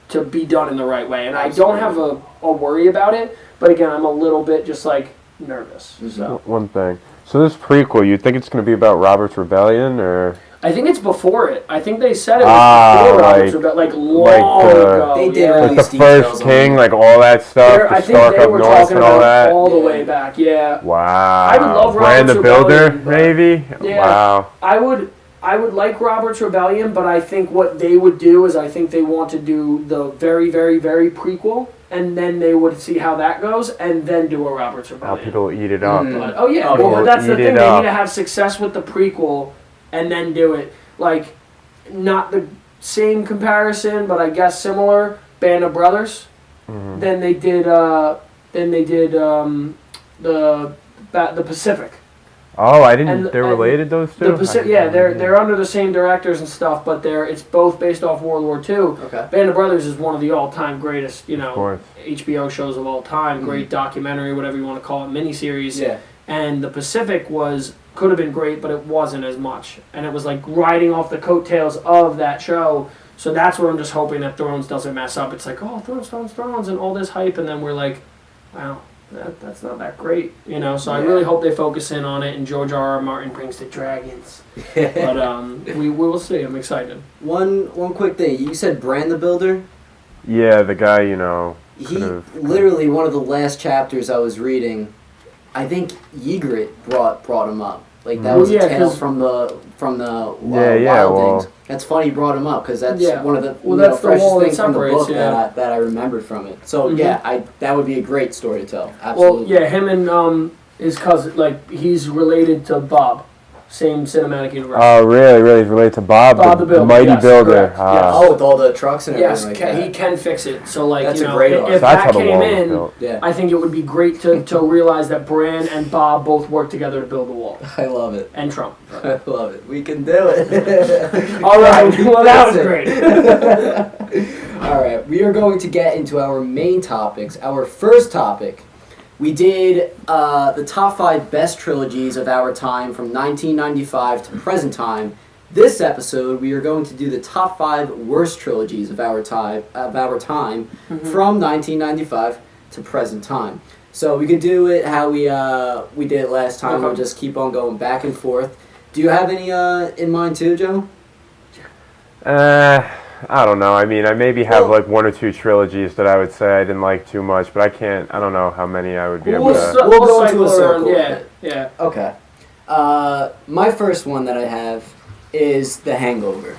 to be done in the right way. And I don't have a worry about it, but again, I'm a little bit just, like, nervous. So one thing. So this prequel, you think it's going to be about Robert's Rebellion, or? I think it's before it. I think they said it was before Robert's Rebellion, like long ago. They did yeah. Like the release details first on king, it. like all that stuff, I the think Stark they up were north talking and all about that. all the way back, yeah. Wow. I would love Brand Robert's the Builder, Rebellion, but- maybe? Yeah. Wow. I would like Robert's Rebellion, but I think what they would do is I think they want to do the very, very, very prequel, and then they would see how that goes, and then do a Robert's How Rebellion. people will eat it up. But, oh yeah, Oh, well yeah. that's the Eat thing. it They up. need to have success with the prequel, and then do it. Like, not the same comparison, but I guess similar. Band of Brothers. Mm-hmm. Then they did. The Pacific. Oh, I didn't. And- They're and related, those two? The Pacific, yeah, they're under the same directors and stuff, but it's both based off World War II. Okay. Band of Brothers is one of the all-time greatest, Of course. HBO shows of all time. Great documentary, whatever you want to call it, miniseries. Yeah. And the Pacific could have been great, but it wasn't as much. And it was like riding off the coattails of that show. So that's what I'm just hoping that Thrones doesn't mess up. It's like, oh, Thrones, and all this hype, and then we're like, wow, that's not that great, So I really hope they focus in on it, and George R.R. Martin brings the dragons. But we will see. I'm excited. One quick thing. You said Bran the Builder. Yeah, the guy, He could've- literally, one of the last chapters I was reading, I think Ygritte brought him up. Like, that Mhm. was Yeah, a tale 'cause- from the Yeah, Wild well- Things. That's funny you brought him up, because that's Yeah. one of the Well, that's the freshest wall that things from the separates, book yeah. that I remembered from it. So Mhm. yeah, that would be a great story to tell. Well, Absolutely. yeah, him and his cousin, like, he's related to Bob. Same cinematic universe. Oh, really? Really? He's related to Bob, Bob the the Builder, mighty yes, builder. correct, Ah. yes. Oh, with all the trucks and Yes, everything like he that. can fix it. So, like, That's a if great art. if That's how that the came wall was in, built. Yeah. I think it would be great to realize that Bran and Bob both work together to build the wall. I love it. And Trump. I love it. We can do it. All right, well, that was Listen. great. All right, we are going to get into our main topics. Our first topic, we did the top 5 best trilogies of our time from 1995 to present time. This episode, we are going to do the top 5 worst trilogies of our time from 1995 to present time. So we could do it how we did it last time. Okay. We'll just keep on going back and forth. Do you have any in mind too, Joe? I don't know. I mean, I maybe have like one or two trilogies that I would say I didn't like too much, but I don't know how many I would be able to... We'll go into a cycle circle. around. Yeah. Okay. My first one that I have is The Hangover.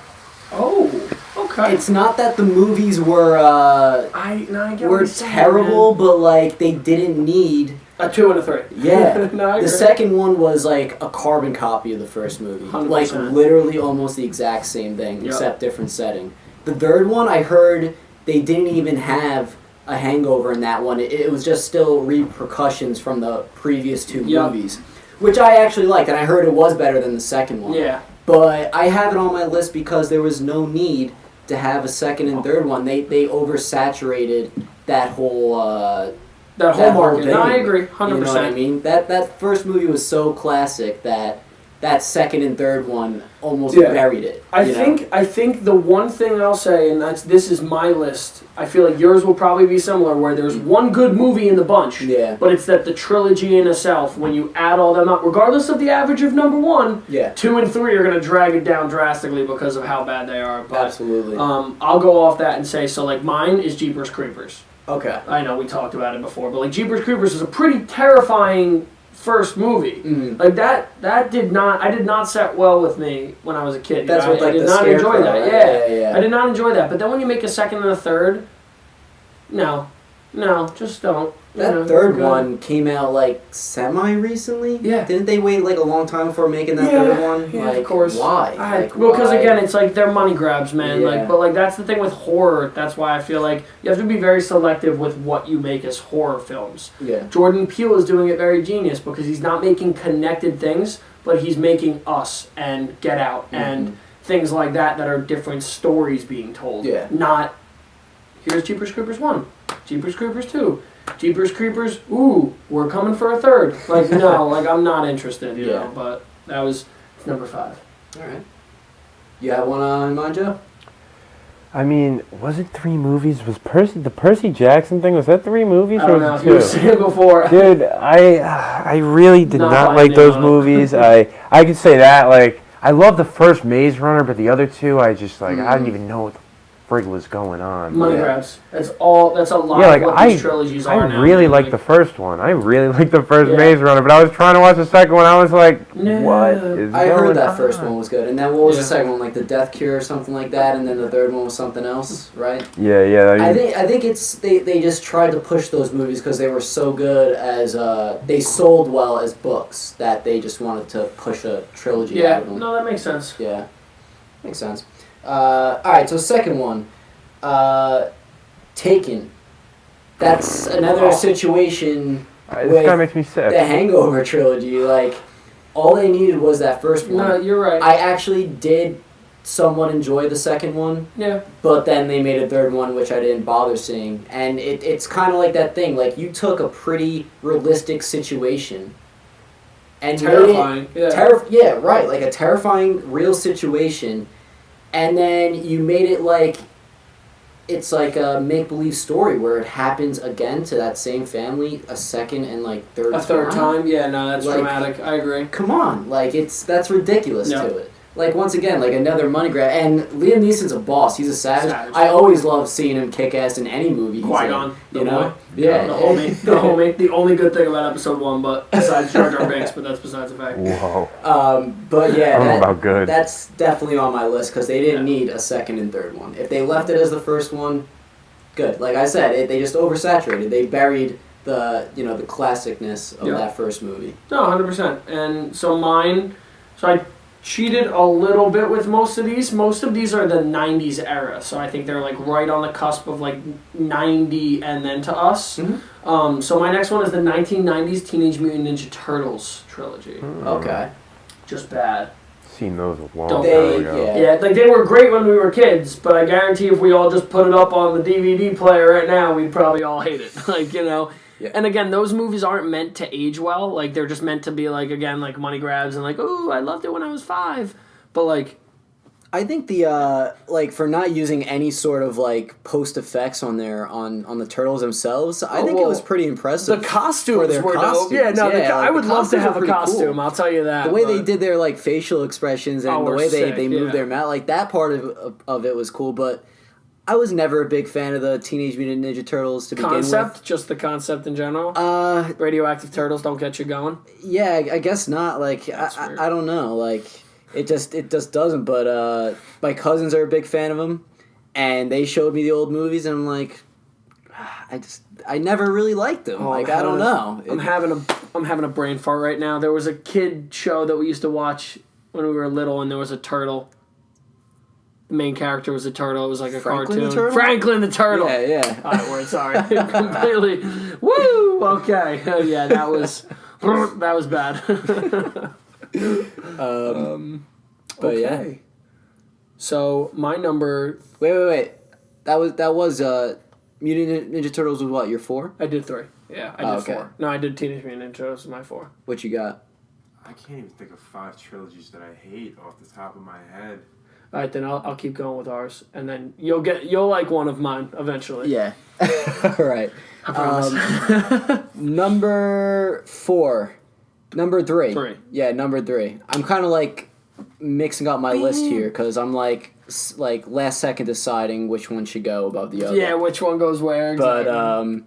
Oh, okay. It's not that the movies were I get what were you're saying, terrible, man. but like they didn't need... A 2 and a 3. Yeah. No, I The agree. second one was like a carbon copy of the first movie. 100%. Like literally almost the exact same thing, Yep. except different setting. The third one, I heard they didn't even have a hangover in that one. It was just still repercussions from the previous two Yep. movies, which I actually liked, and I heard it was better than the second one. Yeah. But I have it on my list because there was no need to have a second and third one. They oversaturated that whole That whole market. thing. No, I agree. 100%. You know what I mean? That first movie was so classic that second and third one almost buried it. I think the one thing I'll say, and this is my list. I feel like yours will probably be similar, where there's one good movie in the bunch. Yeah. But it's that the trilogy in itself, when you add all them up, regardless of the average of number one, 2 and 3 are going to drag it down drastically because of how bad they are. But, Absolutely. I'll go off that and say, so like mine is Jeepers Creepers. Okay. I know we talked about it before, but like Jeepers Creepers is a pretty terrifying first movie. Mhm. Like that did not set well with me when I was a kid. That's what, I like, did the not enjoy scarecrow, that. right? Yeah. I did not enjoy that. But then when you make a second and a third, no, just don't. That third one came out like semi-recently. Yeah. Didn't they wait like a long time before making that third one? Yeah, like, of course. Why? Well, because why? again, it's like they're money grabs, man. Yeah. Like, but like that's the thing with horror. That's why I feel like you have to be very selective with what you make as horror films. Yeah. Jordan Peele is doing it very genius because he's not making connected things, but he's making Us and Get Out and things like that are different stories being told. Yeah. Not, here's Jeepers Creepers 1, Jeepers Creepers 2, Jeepers Creepers, ooh, we're coming for a third. Like, no, like I'm not interested, you know, but that was number 5. All right. You have one in mind, Joe? I mean, was it 3 movies? Was the Percy Jackson thing, was that 3 movies I or don't know was if it you were 2? saying it before. Dude, I really did Not not buying like those in on it. movies. I could say that, like, I love the first Maze Runner, but the other two, I just, like, I didn't even know what the frig was going on. Money grabs. That's a lot Yeah, of like, what these trilogies are now. I really man. liked the first one. I really liked the first Yeah. Maze Runner, but I was trying to watch the second one. I was like, No. what is I going heard that on? first one was good, and then what was the Yeah. second one? Like The Death Cure or something like that, and then the third one was something else, right? Yeah. I think it's they just tried to push those movies because they were so good as they sold well as books that they just wanted to push a trilogy Yeah, out of them. no, that makes sense. Yeah, makes sense. All right, so second one, Taken. That's another situation This with guy makes me sick. the Hangover trilogy. Like, all they needed was that first one. No, you're right. I actually did somewhat enjoy the second one, Yeah. but then they made a third one, which I didn't bother seeing. And it's kind of like that thing. Like, you took a pretty realistic situation and Terrifying. made it... Yeah, right. Like, a terrifying, real situation. And then you made it like... It's like a make-believe story where it happens again to that same family a second and, like, third time. A third time? Yeah, no, that's Like, dramatic. I agree. Come on, like that's ridiculous Yeah. to it. Like, once again, like another money grab. And Liam Neeson's a boss. He's a savage. Savage. I always love seeing him kick ass in any movie he's Qui-Gon, in. the You know? boy. Yeah. The homie. The only good thing about episode 1, but besides Jar Jar Binks, but that's besides the fact. Whoa. But yeah, I don't know about good. that's definitely on my list because they didn't need a second and third one. If they left it as the first one, good. Like I said, they just oversaturated. They buried the the classicness of that first movie. No, 100%. And so mine, I cheated a little bit with most of these. Most of these are the 90s era, so I think they're like right on the cusp of like 90 and then to us. Mm-hmm. So my next one is the 1990s Teenage Mutant Ninja Turtles trilogy. Okay. Just bad. Seen those a long Don't time they- ago. yeah. Yeah, like they were great when we were kids, but I guarantee if we all just put it up on the DVD player right now, we'd probably all hate it. Yeah. And again, those movies aren't meant to age well. Like, they're just meant to be, like, again, like, money grabs and, like, ooh, I loved it when I was 5. But, like, I think the like for not using any sort of like post effects on the turtles themselves, I think it was pretty impressive. The costumes their were costumes. dope. Yeah, no, I would love to costumes have were a pretty costume. cool. I'll tell you that. The way they did their like facial expressions and the were way they sick, moved their mouth, like that part of it was cool. But I was never a big fan of the Teenage Mutant Ninja Turtles to begin with. Just the concept in general. Radioactive turtles don't get you going. Yeah, I guess not. Like I don't know. Like it just doesn't. But my cousins are a big fan of them, and they showed me the old movies, and I'm like, I never really liked them. I don't know. I'm having a brain fart right now. There was a kid show that we used to watch when we were little, and there was a turtle. The main character was a turtle. It was like a cartoon. The turtle? Franklin the turtle. Yeah. All right, we're sorry. Completely. Woo! Okay. Yeah, that was bad. But okay. yeah. So my number. Wait. That was Mutant Ninja Turtles was what? Your 4? I did 3. Yeah, I did 4. No, I did Teenage Mutant Ninja Turtles was my 4. What you got? I can't even think of 5 trilogies that I hate off the top of my head. All right, then I'll keep going with ours, and then you'll like one of mine eventually. Yeah. All right. I promise. Number 4. Number 3. 3. Yeah, number 3. I'm kind of like mixing up my list here because I'm like last second deciding which one should go above the other. Yeah, which one goes where? Exactly. But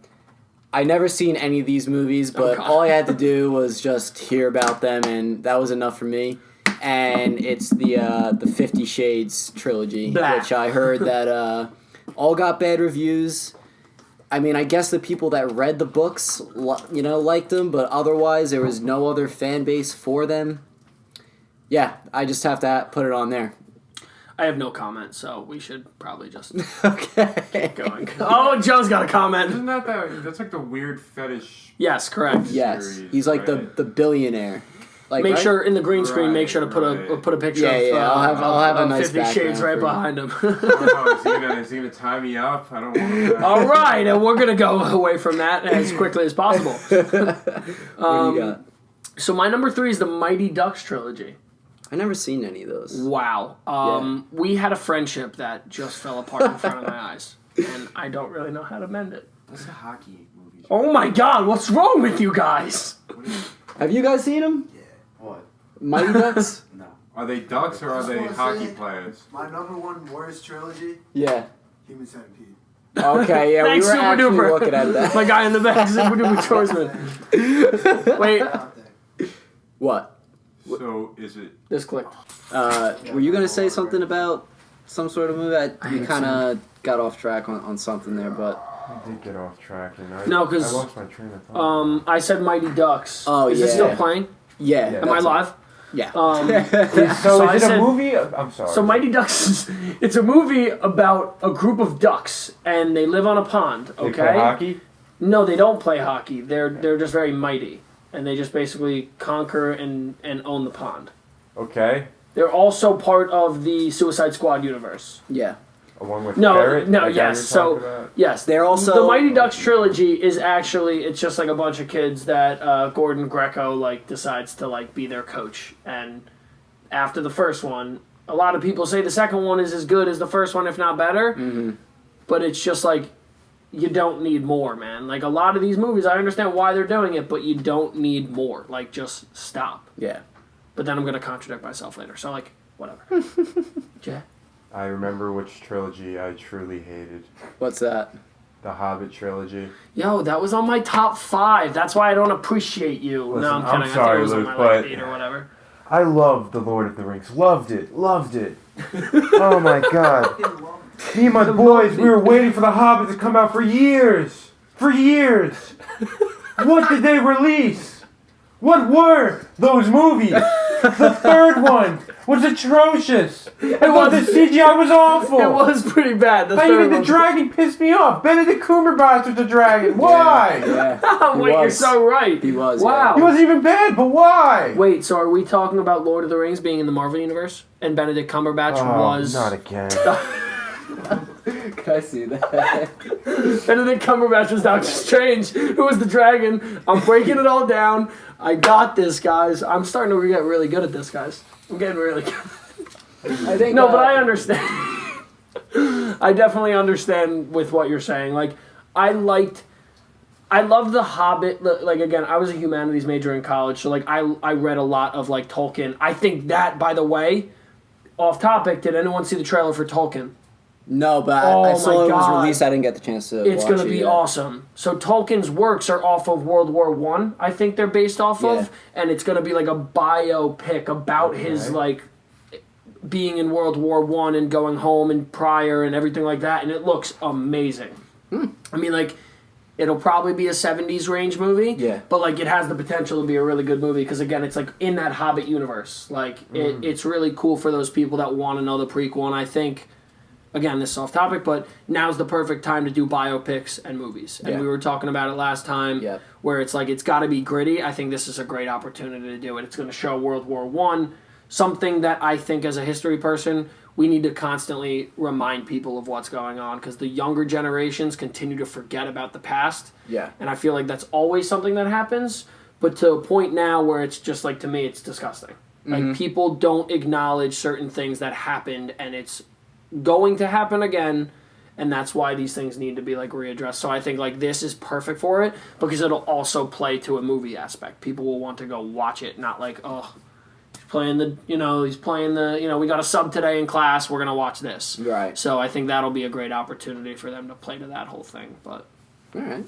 I never seen any of these movies, but all I had to do was just hear about them, and that was enough for me. And it's the 50 Shades trilogy, which I heard that all got bad reviews. I mean, I guess the people that read the books, liked them, but otherwise there was no other fan base for them. Yeah, I just have to put it on there. I have no comment, so we should probably just okay keep going. Oh, Joe's got a comment. Isn't that's like the weird fetish? Yes, correct. Yes, he's like the billionaire. Like, make sure in the green screen. Make sure to put a picture. Yeah, I'll have a nice 50 Shades right behind him. Is he gonna tie me up? I don't want to. All right, and we're gonna go away from that as quickly as possible. What do you got? So my number 3 is the Mighty Ducks trilogy. I never seen any of those. Wow. We had a friendship that just fell apart in front of my eyes, and I don't really know how to mend it. That's a hockey movie. Oh my God, what's wrong with you guys? Have you guys seen them? Yeah. What? Mighty Ducks? No. Are they ducks or are they hockey players? My number 1 worst trilogy, Yeah. Human Centipede. Okay, yeah, Thanks, we were Super actually Duper. looking at that. My guy in the back, Super Duper Choiceman. Wait, Out there. What? So is it? this clicked. Were you gonna say something about some sort of movie? You kind of got off track on something there, but I did get off track, No, 'cause, I lost my train of thought. I said Mighty Ducks. Oh, Is yeah. it still playing? yeah. Am I live? Yeah. So I is it said- a movie? I'm sorry. So Mighty Ducks, it's a movie about a group of ducks, and they live on a pond. Okay. They play hockey? No, they don't play hockey. They're just very mighty, and they just basically conquer and own the pond. Okay. They're also part of the Suicide Squad universe. Yeah. One with No, Barrett? no, Like that yes. you're So talking about? yes, They're also the Mighty Ducks trilogy is actually it's just like a bunch of kids that Gordon Greco decides to be their coach, and after the first one, a lot of people say the second one is as good as the first one, if not better. Mm-hmm. But it's just you don't need more, man. Like a lot of these movies, I understand why they're doing it, but you don't need more. Just stop. Yeah. But then I'm gonna contradict myself later. So whatever. Yeah. I remember which trilogy I truly hated. What's that? The Hobbit trilogy. Yo, that was on my top 5. That's why I don't appreciate you. Listen, No, I'm I'm kidding. I sorry, think it was on Luke, my but- 8 or whatever. I loved The Lord of the Rings. Loved it. Oh my god. Me and my boys, we were waiting for The Hobbit to come out for years. What did they release? What were those movies? The third one was atrocious. I thought the CGI was awful. It was pretty bad. The Even third the one. dragon pissed me off. Benedict Cumberbatch was the dragon. Why? Yeah. Wait, you're so right. He was, Wow. He wasn't even bad, but why? Wait, so are we talking about Lord of the Rings being in the Marvel Universe? And Benedict Cumberbatch was... Not again. Can I see that? Benedict Cumberbatch was Doctor Strange, who was the dragon. I'm breaking it all down. I got this, guys. I'm starting to get really good at this, guys. I'm getting really good. I think No, but I understand. I definitely understand with what you're saying. Like, I love The Hobbit. Like, again, I was a humanities major in college, so, like, I read a lot of, like, Tolkien. I think that, by the way, off topic, did anyone see the trailer for Tolkien? No, but I saw it was released. I didn't get the chance to It's watch going to be yet. awesome. So Tolkien's works are off of World War One. I think they're based off of, and it's going to be like a biopic about his like being in World War One and going home and prior and everything like that, and it looks amazing. I mean, like, it'll probably be a 70s range movie, but like it has the potential to be a really good movie because again, it's like in that Hobbit universe. Like it's really cool for those people that want to know the prequel, and I think. Again, this is off topic, but now's the perfect time to do biopics and movies. And we were talking about it last time, where it's like it's got to be gritty. I think this is a great opportunity to do it. It's going to show World War I, something that I think as a history person, we need to constantly remind people of what's going on because the younger generations continue to forget about the past. And I feel like that's always something that happens, but to a point now where it's just like, to me, it's disgusting. Like, people don't acknowledge certain things that happened, and it's going to happen again, and that's why these things need to be like readdressed. So I think like this is perfect for it because it'll also play to a movie aspect. People will want to go watch it, not like, oh, he's playing the we got a sub today in class, we're gonna watch this. Right. So I think that'll be a great opportunity for them to play to that whole thing. But all right.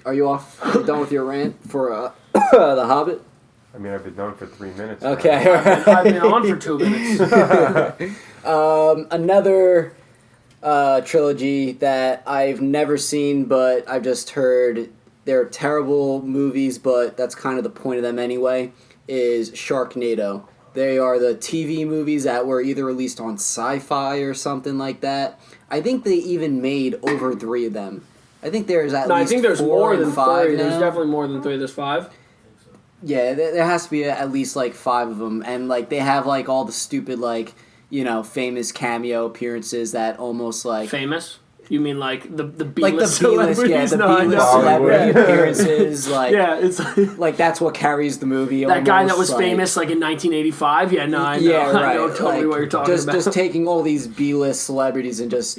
Are you off? Are you done with your rant for The Hobbit? I mean, I've been done for 3 minutes. Okay. I've been on for 2 minutes. Another trilogy that I've never seen, but I've just heard they're terrible movies, but that's kind of the point of them anyway, is Sharknado. They are the TV movies that were either released on Sci-Fi or something like that. I think they even made over 3 of them. I think there's at least I think there's 4 more and than 5 3. now. There's definitely more than 3. There's 5. Yeah, there has to be at least like 5 of them, and like they have like all the stupid like famous cameo appearances that almost like Famous? You mean like the B-list like the B-list, celebrities? the No, I B-list know. celebrity Yeah. appearances, like Yeah, it's like that's what carries the movie. that guy that almost, was like, famous like in 1985. Yeah, no, I know. Yeah, right. I know totally like, what you're talking about. Just taking all these B-list celebrities and just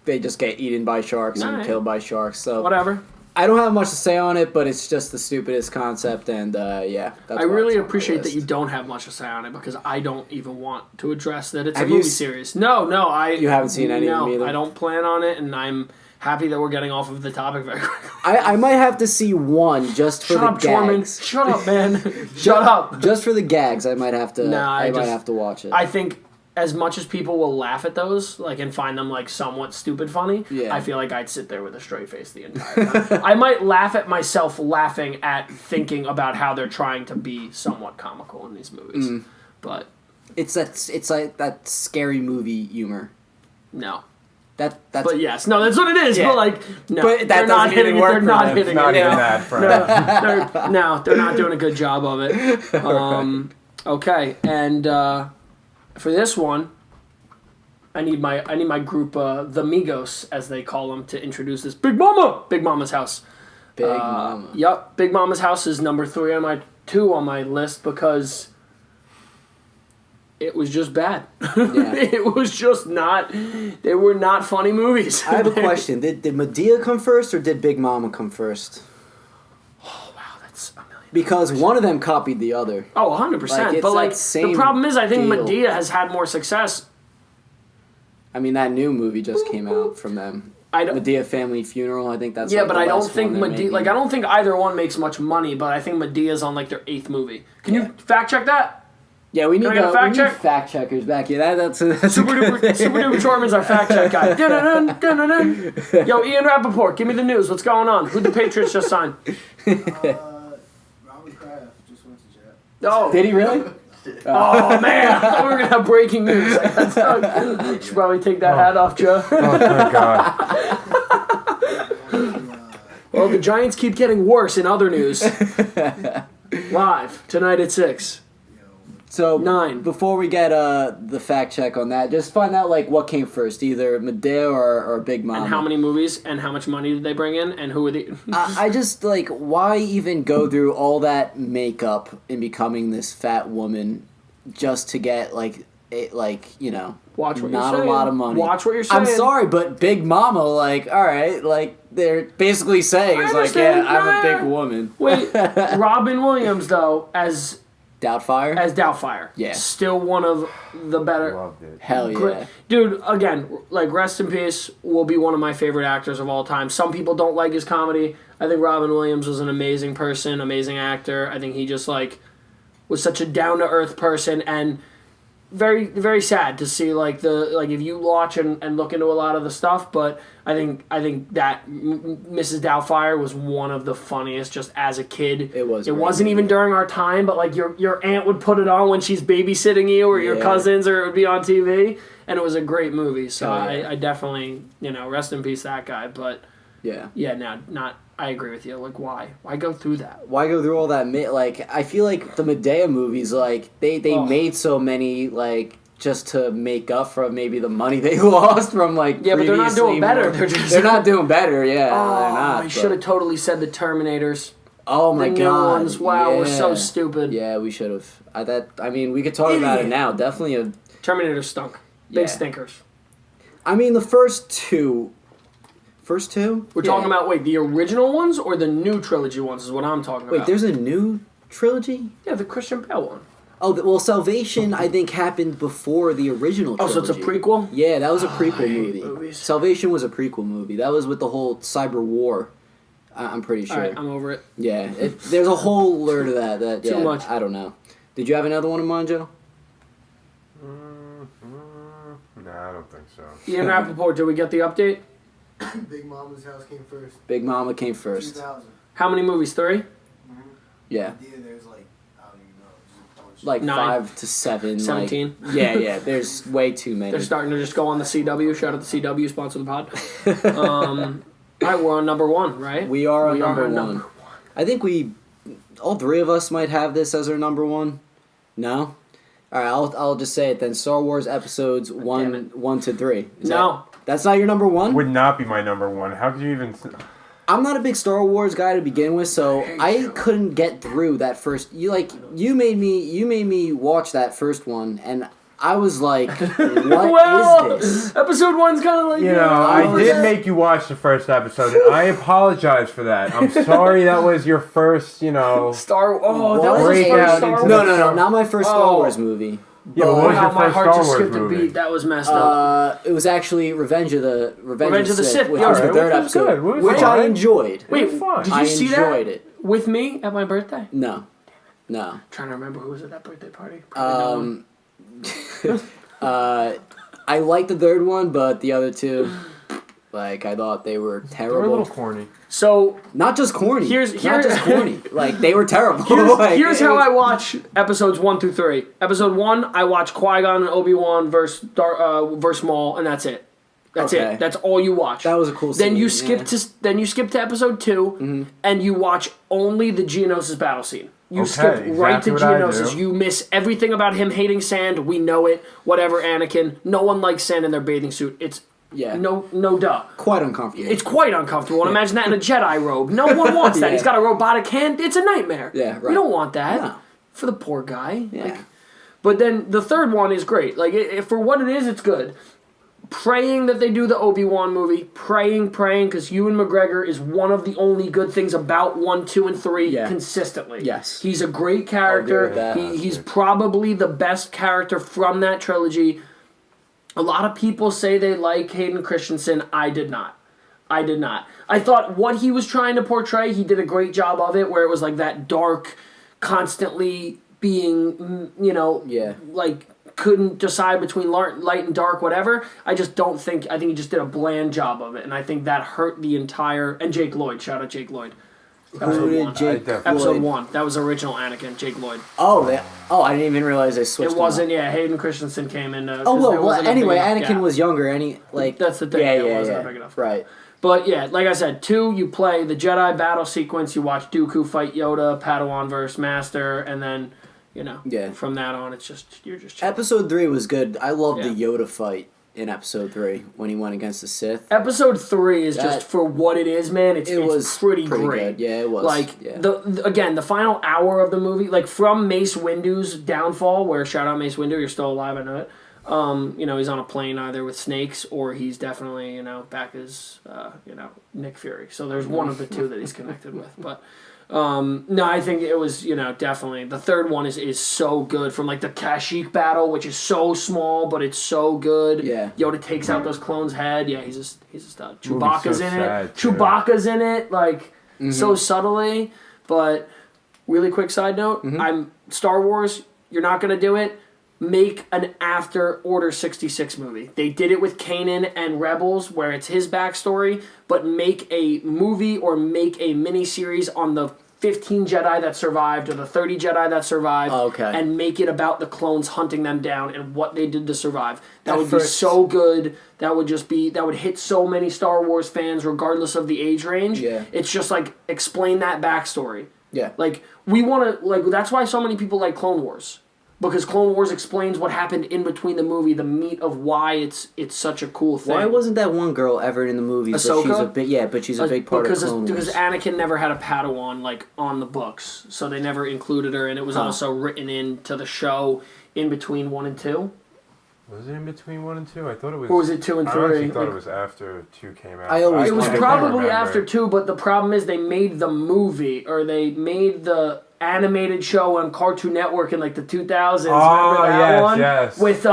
they just get eaten by sharks and Alright. killed by sharks. So Whatever. I don't have much to say on it, but it's just the stupidest concept, and that's I why really it's on my appreciate that list. you don't have much to say on it because I don't even want to address that it's Have a you movie s- series. No, You haven't seen any of them either? I don't plan on it, and I'm happy that we're getting off of the topic very quickly. I might have to see one just for Shut the up, Tormund. gags. Shut up, man. Shut up. Just for the gags, I might have to. Nah, I might have to watch it. I think as much as people will laugh at those, like, and find them like somewhat stupid funny, I feel like I'd sit there with a straight face the entire time. I might laugh at myself laughing at thinking about how they're trying to be somewhat comical in these movies. But it's like that scary movie humor. no. That's But yes, no, that's what it is. Yeah. But like, no, But that they're not doesn't even hitting it. work They're for not them. hitting It's not it. even no. that, Frank. They're not doing a good job of it. Okay, and for this one, I need my group, the Migos as they call them, to introduce this Big Momma's House. Big Mama. Yep, Big Momma's House is number 2 on my list because it was just bad. Yeah. It was just not. They were not funny movies. I have a question. Did Medea come first or did Big Mama come first? Oh wow, that's a million. Because one of them copied the other. Oh, 100%. Like, it's but like that same the problem is, I think deal. Medea has had more success. I mean, that new movie just came out from them. I don't. Medea Family Funeral. I think that's Yeah, like, but the I don't last think one they're Medea. making. Like, I don't think either one makes much money. But I think Medea's on like their 8th movie. Can you fact check that? Yeah, we need I get a fact check? fact checkers back here. That's a Super good thing. Duper Chorman's our fact check guy. Dun-dun-dun, dun-dun-dun. Yo, Ian Rappaport, give me the news. What's going on? Who the Patriots just signed? Robin Kraft just went to jail. Oh, Did he really? oh man! I thought we were gonna have breaking news. You should probably take that hat off, Joe. Oh, thank God. Well, the Giants keep getting worse in other news. Live tonight at 6. So 9. Before we get the fact check on that, just find out like what came first, either Medea or Big Mama. And how many movies and how much money did they bring in and who were the? I just like, why even go through all that makeup in becoming this fat woman just to get like you know, Watch what not you're saying. a lot of money. Watch what you're saying. I'm sorry, but Big Mama, like, all right, like they're basically saying I it's like, understand. yeah, I'm a big woman. Wait, Robin Williams though as Doubtfire. Doubtfire. Yeah. Still one of the better. Loved it. Hell yeah. Dude, again, like, rest in peace, will be one of my favorite actors of all time. Some people don't like his comedy. I think Robin Williams was an amazing person, amazing actor. I think he just, like, was such a down-to-earth person, and very, very sad to see, like, if you watch and look into a lot of the stuff, but I think that Mrs. Doubtfire was one of the funniest just as a kid. It was. It wasn't even during our time, but, like, your aunt would put it on when she's babysitting you, or your cousins, or it would be on TV, and it was a great movie. So I definitely, you know, rest in peace that guy. But I agree with you. Like, why go through that? Why go through all that? Like, I feel like the Medea movies, like they made so many, like, just to make up for maybe the money they lost from, like, but they're not doing better. They're not doing better. Yeah, they're not. I should have totally said the Terminators. Oh my the god! New ones. Wow, we're so stupid. Yeah, we should have. I mean, we could talk about it now. Definitely a Terminator stunk. Big stinkers. I mean, the first two. We're talking about the original ones or the new trilogy ones is what I'm talking about. Wait, there's a new trilogy? Yeah, the Christian Bale one. Oh, well, Salvation, I think, happened before the original trilogy. Oh, so it's a prequel? Yeah, that was a prequel movie. Movies. Salvation was a prequel movie. That was with the whole cyber war. I'm pretty sure. All right, I'm over it. Yeah, there's a whole lure to that. Too much. I don't know. Did you have another one in mind, Joe? No, I don't think so. Ian Rappaport, did we get the update? Big Mommas House came first. Big Mama came first. 2000. How many movies? 3? Yeah. There's like, I don't even know. Just a bunch. Like 9. 5 to 7. 17. Like, yeah, there's way too many. They're starting to just go on the CW. Shout out to CW, sponsor the pod. All right, we're on number 1, right? We are on number one. I think all three of us might have this as our number 1. No? All right, I'll just say it then. Star Wars episodes 1 to 3. That's not your number 1? Would not be my number 1. How could you even? I'm not a big Star Wars guy to begin with, so I couldn't get through that first. You made me watch that first one, and I was like, "What is this?" Episode 1's kind of like I did make you watch the first episode, and I apologize for that. I'm sorry that was your first, Star. Oh, What? that was his first Star Wars. No, not my first Star Wars movie. Yeah, what was your my first heart Star just Wars skipped a movie? beat. That was messed up. It was actually Revenge of the Sith, which Yeah, was the alright, third which was episode, good, which was which I alright. enjoyed. Wait, fun. did you I see that enjoyed it. with me at my birthday? No. Trying to remember who was at that birthday party. I liked the third one, but the other two, like, I thought they were They were a terrible. little corny. So Not just corny. Here's- not just corny. Like, they were terrible. here's how I watch episodes 1 through 3. Episode 1, I watch Qui-Gon and Obi-Wan versus Maul, and that's it. That's Okay. it. That's all you watch. That was a cool Then scene, you skip to episode 2, and you watch only the Geonosis battle scene. You Okay, skip right exactly to what I Geonosis. do. You miss everything about him hating sand. We know it. Whatever, Anakin. No one likes sand in their bathing suit. It's Yeah. no duh. Quite uncomfortable. It's quite uncomfortable. And imagine that in a Jedi robe. No one wants that. Yeah. He's got a robotic hand. It's a nightmare. Yeah, right. We don't want that No. for the poor guy. Yeah. But then the third one is great. Like, for what it is, it's good. Praying that they do the Obi-Wan movie. Praying, because Ewan McGregor is one of the only good things about 1, 2, and 3 Yeah. consistently. Yes. He's a great character. with that. He's probably the best character from that trilogy. A lot of people say they like Hayden Christensen. I did not. I thought what he was trying to portray, he did a great job of it, where it was like that dark, constantly being, Yeah. like couldn't decide between light and dark, whatever. I think he just did a bland job of it, and I think that hurt the entire. And Jake Lloyd, shout out Jake Lloyd. Who did Jake Episode Lloyd? 1, that was original Anakin, Jake Lloyd. I didn't even realize they switched It them wasn't, up. Hayden Christensen came in. Anyway, Anakin was younger, That's the thing, it wasn't big enough. Right. But yeah, like I said, 2, you play the Jedi battle sequence, you watch Dooku fight Yoda, Padawan versus Master, and then, Yeah. from that on, you're just chilling. Episode 3 was good. I loved the Yoda fight. in Episode 3 when he went against the Sith. Episode 3 is just for what it is, man. It was pretty great. Good. Yeah, it was. Like the final hour of the movie, like from Mace Windu's downfall, where shout out Mace Windu, you're still alive, I know it. He's on a plane either with snakes or he's definitely back as Nick Fury. So there's one of the two that he's connected with, but. No, I think it was, definitely. The third one is so good. From, like, the Kashyyyk battle, which is so small, but it's so good. Yeah. Yoda takes out those clones' head. Yeah, he's a stud. Chewbacca's so in sad, it. too. Chewbacca's in it, like, so subtly. But, really quick side note, Star Wars, you're not going to do it. Make an after Order 66 movie. They did it with Kanan and Rebels, where it's his backstory, but make a movie or make a miniseries on the 15 Jedi that survived or the 30 Jedi that survived, and make it about the clones hunting them down and what they did to survive. That would be so good. That would hit so many Star Wars fans, regardless of the age range. Yeah. It's just like, explain that backstory. Yeah. Like, we want to, like, that's why so many people like Clone Wars. Because Clone Wars explains what happened in between the movie, the meat of why it's such a cool thing. Why wasn't that one girl ever in the movies? Ahsoka? But she's a big part of Clone Wars. Because Anakin never had a Padawan, like, on the books. So they never included her, and it was also written into the show in between 1 and 2. Was it in between 1 and 2? I thought it was... Or was it 2 and 3? I honestly thought it was after 2 came out. It was probably after 2, but the problem is they made the movie, or they made the animated show on Cartoon Network in like the 2000s. Remember that one? Yes. With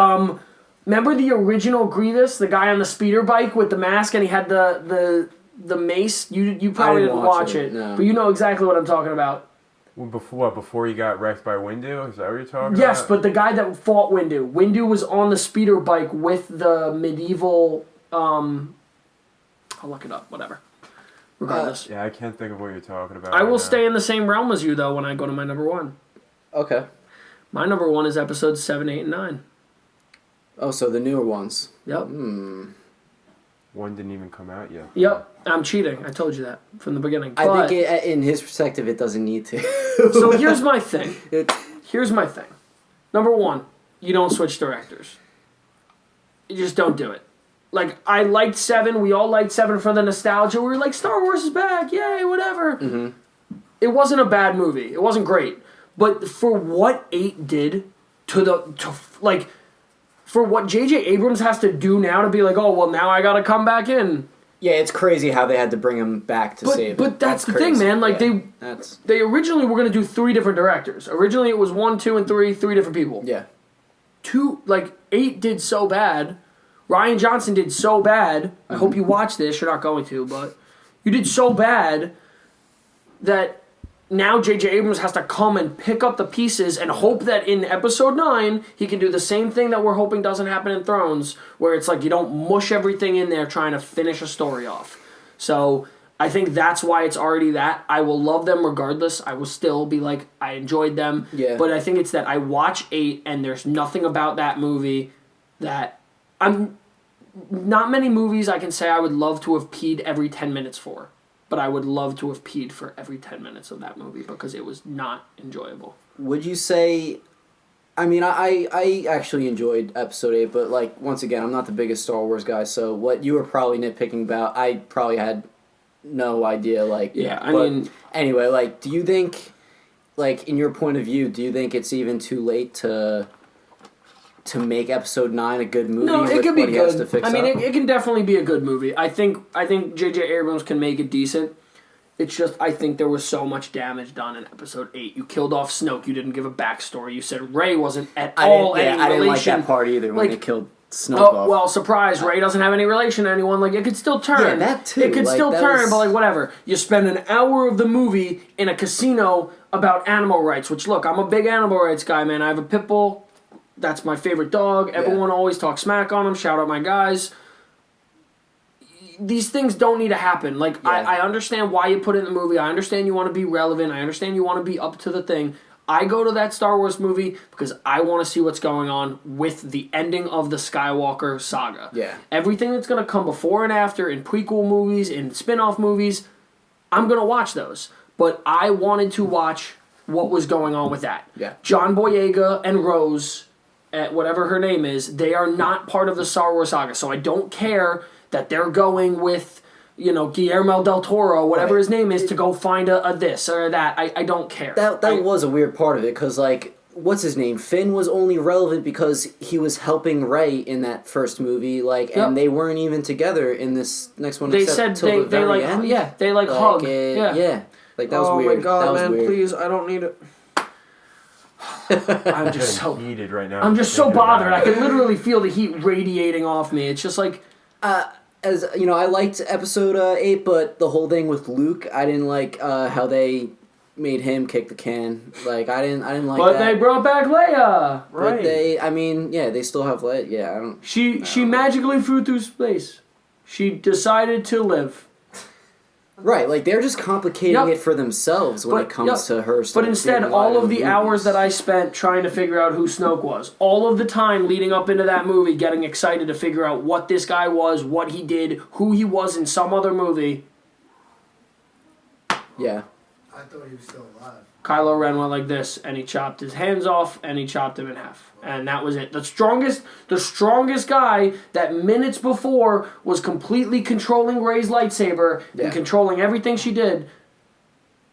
remember the original Grievous, the guy on the speeder bike with the mask, and he had the mace. You probably didn't watch it, no. but you know exactly what I'm talking about. Before he got wrecked by Windu? Is that what you're talking about? Yes, but the guy that fought Windu. Windu was on the speeder bike with the medieval. I'll look it up. Whatever. Regardless. Yeah, I can't think of what you're talking about. I will stay in the same realm as you, though, when I go to my number 1. Okay. My number 1 is episodes 7, 8, and 9. Oh, so the newer ones. Yep. One didn't even come out yet. Yep. I'm cheating. I told you that from the beginning. I think in his perspective, it doesn't need to. So here's my thing. Number 1, you don't switch directors. You just don't do it. Like, I liked 7. We all liked 7 for the nostalgia. We were like, Star Wars is back. Yay, whatever. Mm-hmm. It wasn't a bad movie. It wasn't great. But for what 8 did for what J.J. Abrams has to do now to be like, oh, well, now I got to come back in. Yeah, it's crazy how they had to bring him back to save it. But that's the thing, man. Like, they originally were going to do 3 different directors. Originally, it was 1, 2, and 3 different people. Yeah. 8 did so bad. Rian Johnson did so bad. I hope you watch this. You're not going to, but you did so bad that now J.J. Abrams has to come and pick up the pieces and hope that in episode 9 he can do the same thing that we're hoping doesn't happen in Thrones, where it's like you don't mush everything in there trying to finish a story off. So I think that's why it's already that. I will love them regardless. I will still be like, I enjoyed them. Yeah. But I think it's that I watch 8 and there's nothing about that movie that not many movies I can say I would love to have peed every 10 minutes for. But I would love to have peed for every 10 minutes of that movie because it was not enjoyable. Would you say... I mean, I actually enjoyed Episode 8, but, like, once again, I'm not the biggest Star Wars guy, so what you were probably nitpicking about, I probably had no idea, like... Yeah, I mean... Anyway, like, do you think, like, in your point of view, do you think it's even too late to make Episode 9 a good movie? No, it could be good. It can definitely be a good movie. I think J.J. Abrams can make it decent. It's just, I think there was so much damage done in Episode 8. You killed off Snoke. You didn't give a backstory. You said Rey wasn't at all any relation. I didn't like that part either when they killed Snoke off. Well, surprise, Rey doesn't have any relation to anyone. Like, it could still turn. Yeah, that too. It could still turn, but like, whatever. You spend an hour of the movie in a casino about animal rights, which, look, I'm a big animal rights guy, man. I have a pit bull. That's my favorite dog. Everyone always talks smack on him. Shout out my guys. These things don't need to happen. Like, I understand why you put it in the movie. I understand you want to be relevant. I understand you want to be up to the thing. I go to that Star Wars movie because I want to see what's going on with the ending of the Skywalker saga. Yeah. Everything that's going to come before and after in prequel movies, in spin-off movies, I'm going to watch those. But I wanted to watch what was going on with that. Yeah. John Boyega and Rose whatever her name is, they are not part of the Star Wars saga. So I don't care that they're going with, Guillermo del Toro, whatever his name is, to go find a this or that. I don't care. That was a weird part of it, because, like, what's his name? Finn was only relevant because he was helping Rey in that first movie, like, and they weren't even together in this next one. They said till the they very like end. They like hug. Yeah. Like, that was weird. Oh my god, that was man! weird. Please, I don't need it. I'm just so heated right now. I'm just so bothered. I can literally feel the heat radiating off me. It's just like, as you know, I liked episode 8, but the whole thing with Luke, I didn't like how they made him kick the can. Like, I didn't like but that. they brought back Leia, right? But they still have Leia. Yeah, I don't. She magically flew through space. She decided to live. Right, like, they're just complicating it for themselves when it comes to her. But instead, all of the hours that I spent trying to figure out who Snoke was, all of the time leading up into that movie, getting excited to figure out what this guy was, what he did, who he was in some other movie. Yeah. I thought he was still alive. Kylo Ren went like this, and he chopped his hands off, and he chopped him in half. And that was it. The strongest guy that minutes before was completely controlling Rey's lightsaber and controlling everything she did.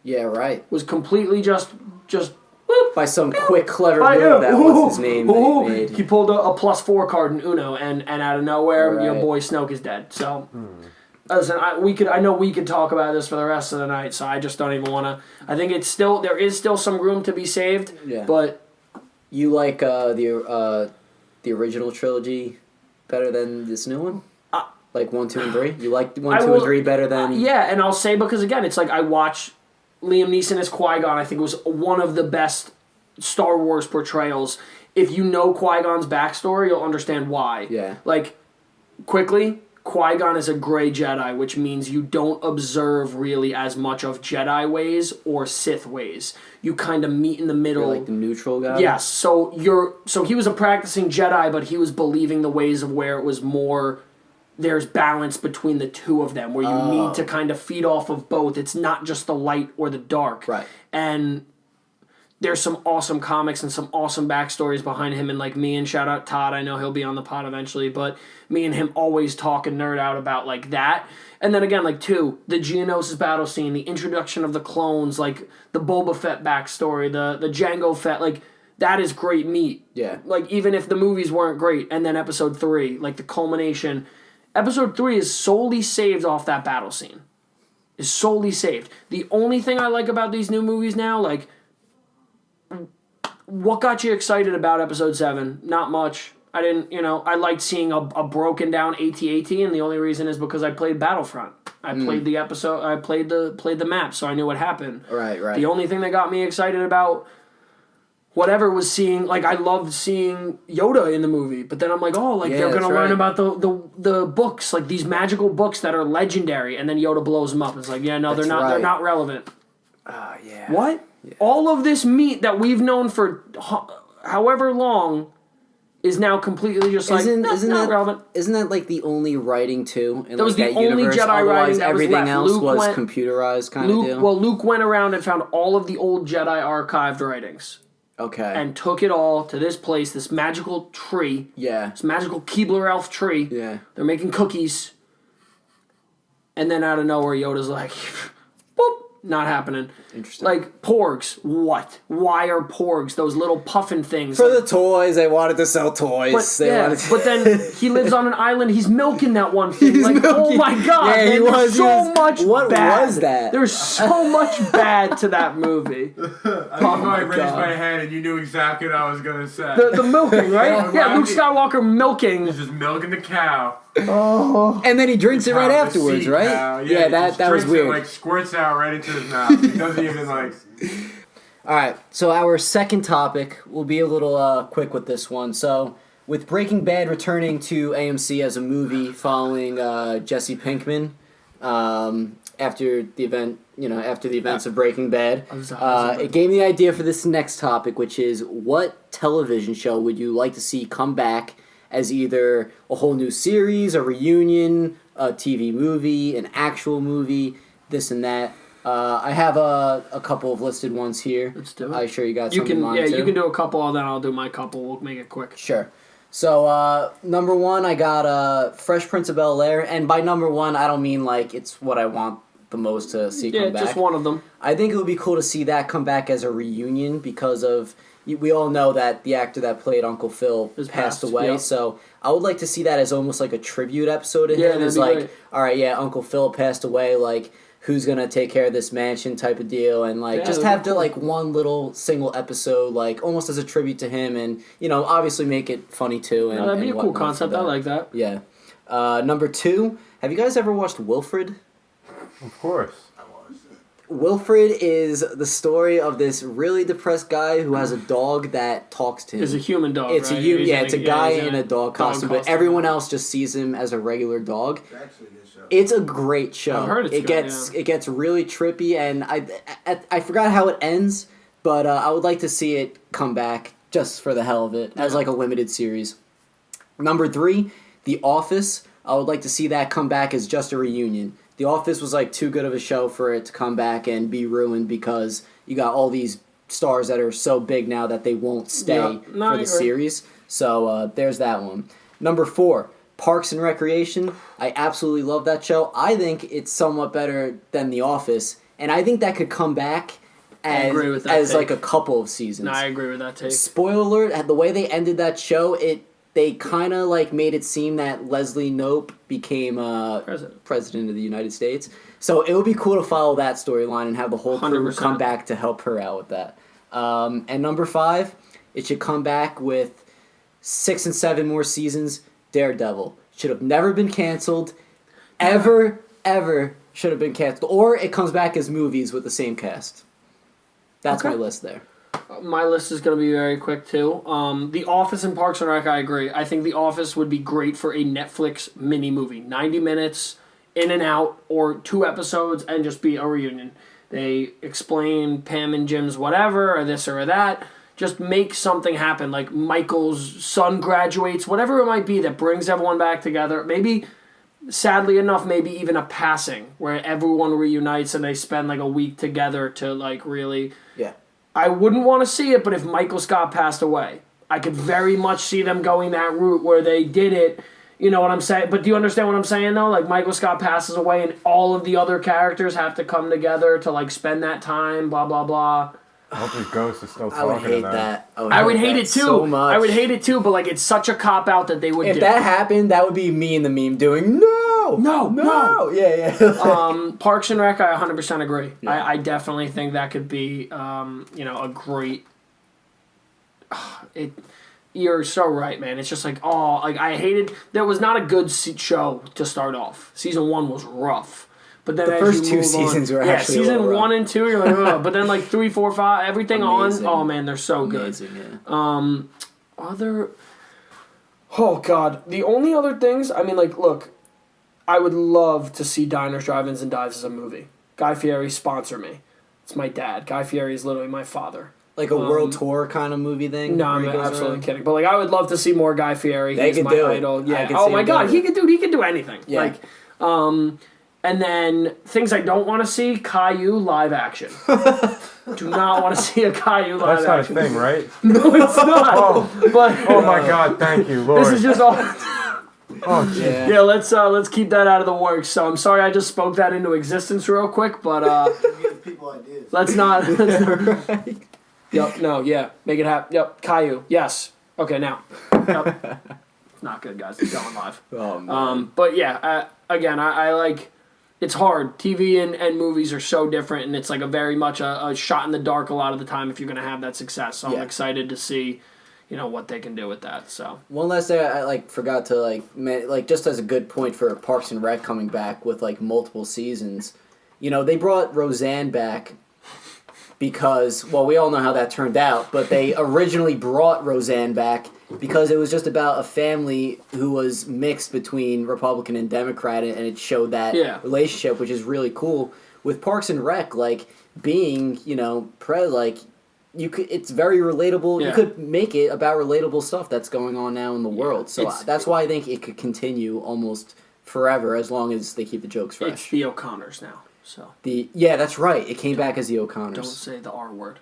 Yeah, right. Was completely just whoop, by some quick, clever move that what's his name made. He pulled a +4 card in Uno, and out of nowhere, your boy Snoke is dead. So, listen, I know we could talk about this for the rest of the night, so I just don't even want to. I think there is still some room to be saved, but. You like the original trilogy better than this new one? Like 1, 2, and 3? You like 1, 2, and 3 better than... yeah, and I'll say, because again, it's like I watch Liam Neeson as Qui-Gon. I think it was one of the best Star Wars portrayals. If you know Qui-Gon's backstory, you'll understand why. Yeah. Like, quickly, Qui-Gon is a gray Jedi, which means you don't observe really as much of Jedi ways or Sith ways. You kind of meet in the middle. You're like the neutral guy? Yes. So he was a practicing Jedi, but he was believing the ways of where it was more, there's balance between the two of them, where you need to kind of feed off of both. It's not just the light or the dark. Right. And there's some awesome comics and some awesome backstories behind him, and like me and shout out Todd, I know he'll be on the pod eventually, but me and him always talk and nerd out about like that. And then again, like 2, the Geonosis battle scene, the introduction of the clones, like the Boba Fett backstory, the Jango Fett, like that is great meat. Yeah. Like even if the movies weren't great, and then episode 3, like the culmination. Episode 3 is solely saved off that battle scene. Is solely saved. The only thing I like about these new movies now, like, what got you excited about episode 7? Not much. I didn't, I liked seeing a broken down AT-AT, and the only reason is because I played Battlefront. I played the episode, I played the map, so I knew what happened. Right. The only thing that got me excited about whatever was seeing, like, I loved seeing Yoda in the movie, but then I'm like, oh, like, they're going to learn about the books, like, these magical books that are legendary, and then Yoda blows them up. It's like, yeah, no, they're not relevant. Yeah. What? Yeah. All of this meat that we've known for however long is now completely just like, not relevant. Isn't that like the only writing too? In that was like the only universe? Jedi writing that everything was left. else Luke was went, computerized kind of deal? Well, Luke went around and found all of the old Jedi archived writings. Okay. And took it all to this place, this magical tree. Yeah. This magical Keebler elf tree. Yeah. They're making cookies. And then out of nowhere, Yoda's like, boop. Not happening. Interesting. Like, porgs. What? Why are porgs? Those little puffin things. For the toys. They wanted to sell toys. But then he lives on an island. He's milking that one thing. Oh my god. Yeah, man, there's so much what bad. Was that? There's so much bad to that movie. I raised my hand and you knew exactly what I was going to say. The milking, right? Yeah, Luke Skywalker milking. He's just milking the cow. Oh. And then he drinks it right afterwards, right? Cow. Yeah, that was weird. It, like, squirts out right into his mouth. He doesn't even, like... Alright, so our second topic, we'll be a little quick with this one. So, with Breaking Bad returning to AMC as a movie following Jesse Pinkman, after the events of Breaking Bad, it gave me the idea for this next topic, which is, what television show would you like to see come back as either a whole new series, a reunion, a TV movie, an actual movie, this and that. I have a couple of listed ones here. Let's do it. I'm sure you got You some in can, mind too. you can do a couple, and then I'll do my couple. We'll make it quick. Sure. So, number one, I got Fresh Prince of Bel-Air, and by number one, I don't mean like it's what I want the most to see come back. Yeah, just one of them. I think it would be cool to see that come back as a reunion because of we all know that the actor that played Uncle Phil passed away. Yep. So I would like to see that as almost like a tribute episode to Yeah, him. that'd It's be like, great. all right, yeah, Uncle Phil passed away. Like, who's gonna take care of this mansion type of deal, and like Yeah, just that'd have be to cool. like one little single episode, like almost as a tribute to him, and obviously make it funny too. And No, that'd be a and cool whatnot for concept. I like that. Yeah. Number two, have you guys ever watched Wilfred? Of course. Wilfred is the story of this really depressed guy who has a dog that talks to him. It's a human dog. It's right? a human, He's yeah. in It's a guy he's in a dog costume, but everyone else just sees him as a regular dog. It's actually a good show. It's a great show. I've heard it's it good, it gets really trippy, and I forgot how it ends, but I would like to see it come back just for the hell of it as like a limited series. Number three, The Office. I would like to see that come back as just a reunion. The Office was like too good of a show for it to come back and be ruined because you got all these stars that are so big now that they won't stay Yeah. No, for I the agree. series. So there's that one. Number four, Parks and Recreation. I absolutely love that show. I think it's somewhat better than The Office, and I think that could come back I as, agree with that as take. like a couple of seasons. No, I agree with that take. Spoiler alert, the way they ended that show, they kind of like made it seem that Leslie Knope became president of the United States. So it would be cool to follow that storyline and have the whole crew 100%. come back to help her out with that. And number five, it should come back with 6 and 7 more seasons. Daredevil should have never been canceled, ever should have been canceled, or it comes back as movies with the same cast. That's Okay. my list there. My list is going to be very quick too. The Office and Parks and Rec, I agree. I think The Office would be great for a Netflix mini movie, 90 minutes in and out, or 2 episodes, and just be a reunion. They explain Pam and Jim's whatever, or this or that. Just make something happen, like Michael's son graduates, whatever it might be that brings everyone back together. Maybe, sadly enough, maybe even a passing where everyone reunites and they spend like a week together to like really. Yeah. I wouldn't want to see it, but if Michael Scott passed away, I could very much see them going that route where they did it. You know what I'm saying? But do you understand what I'm saying, though? Like, Michael Scott passes away and all of the other characters have to come together to, like, spend that time, blah, blah, blah. I hope his ghost is still I would talking hate to them. that. I would hate it, too. So much. I would hate it, too, but, like, it's such a cop-out that they would If do. that happened, that would be me in the meme doing no. Yeah. Parks and Rec, I 100% agree. Yeah. I definitely think that could be, a great... You're so right, man. It's just like, I hated... There was not a good show to start off. Season 1 was rough. But then The as first you 2 move seasons on, were actually a season little rough. 1 and 2, you're like, ugh. But then like 3, 4, 5, everything Amazing. on, oh man, they're so Amazing, good. yeah. Oh god, the only other things, I mean, like, look, I would love to see Diners, Drive-Ins, and Dives as a movie. Guy Fieri, sponsor me. It's my dad. Guy Fieri is literally my father. Like a world tour kind of movie thing? No, I'm where he goes absolutely around? kidding. But like, I would love to see more Guy Fieri. They He's could my do it. idol. I Yeah. could Oh see my him god, doing he could do anything. Yeah. Like, and then things I don't want to see: Caillou live action. Do not want to see a Caillou live That's not a action. thing, right? No, it's not. But Oh my God! Thank you, Lord. this is just all. Oh, jeez. Yeah. Yeah, let's keep that out of the works. So I'm sorry I just spoke that into existence real quick, but Give people ideas. let's not. Right. Yep. No. Yeah. Make it happen. Yep. Caillou. Yes. Okay. Now. Yep. It's not good, guys. It's going live. Oh, man. But yeah. Again, I like. It's hard. TV and movies are so different, and it's like a very much a shot in the dark a lot of the time if you're going to have that success. So I'm Yeah. excited to see, what they can do with that. So One last thing I forgot to just as a good point for Parks and Rec coming back with like multiple seasons. They brought Roseanne back because we all know how that turned out, but they originally brought Roseanne back because it was just about a family who was mixed between Republican and Democrat, and it showed that relationship, which is really cool. With Parks and Rec, being, it's very relatable. Yeah. You could make it about relatable stuff that's going on now in the world. So that's why I think it could continue almost forever as long as they keep the jokes fresh. it's the O'Connors now. So That's right. It came back as the O'Connors. don't say the R word.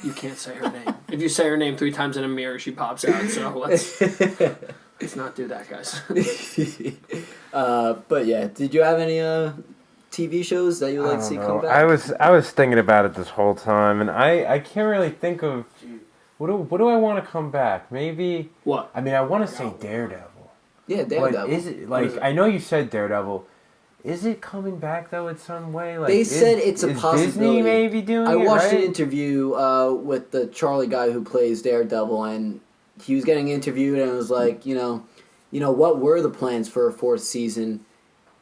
You can't say her name. If you say her name 3 times in a mirror, she pops out. So let's not do that, guys. But yeah, did you have any TV shows that you would like to see come back? I was thinking about it this whole time, and I can't really think of what do I want to come back? Maybe What? I mean, I want to say Daredevil. Yeah, Daredevil. But is it I know you said Daredevil. Is it coming back though in some way? Like, they said it's a is possibility. Disney maybe doing it, I watched right? an interview with the Charlie guy who plays Daredevil, and he was getting interviewed, and it was like, what were the plans for a 4th season?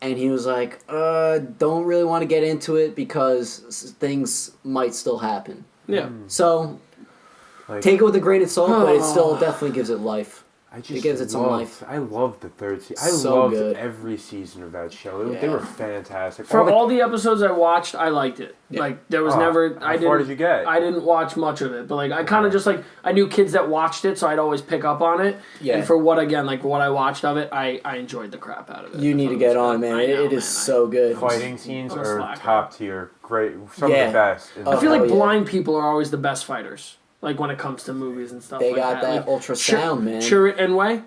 And he was like, don't really want to get into it because things might still happen. Yeah. So, take it with a grain of salt, but it still definitely gives it life. It gives it some life. I loved the 3rd season. I So loved good. every season of that show. Yeah. They were fantastic. For all the episodes I watched, I liked it. Yeah. Like there was never. How far did you get? I didn't watch much of it, but like I kind of just like I knew kids that watched it, so I'd always pick up on it. Yeah. And for what I watched of it, I enjoyed the crap out of it. You need to get on, man. It is so good. Fighting scenes I'm a are slacker. top tier. Great. Some of Yeah. the best. I feel like yeah. blind people are always the best fighters. Like when it comes to movies and stuff. They like got that Like, ultrasound, man. Chirrut Enway,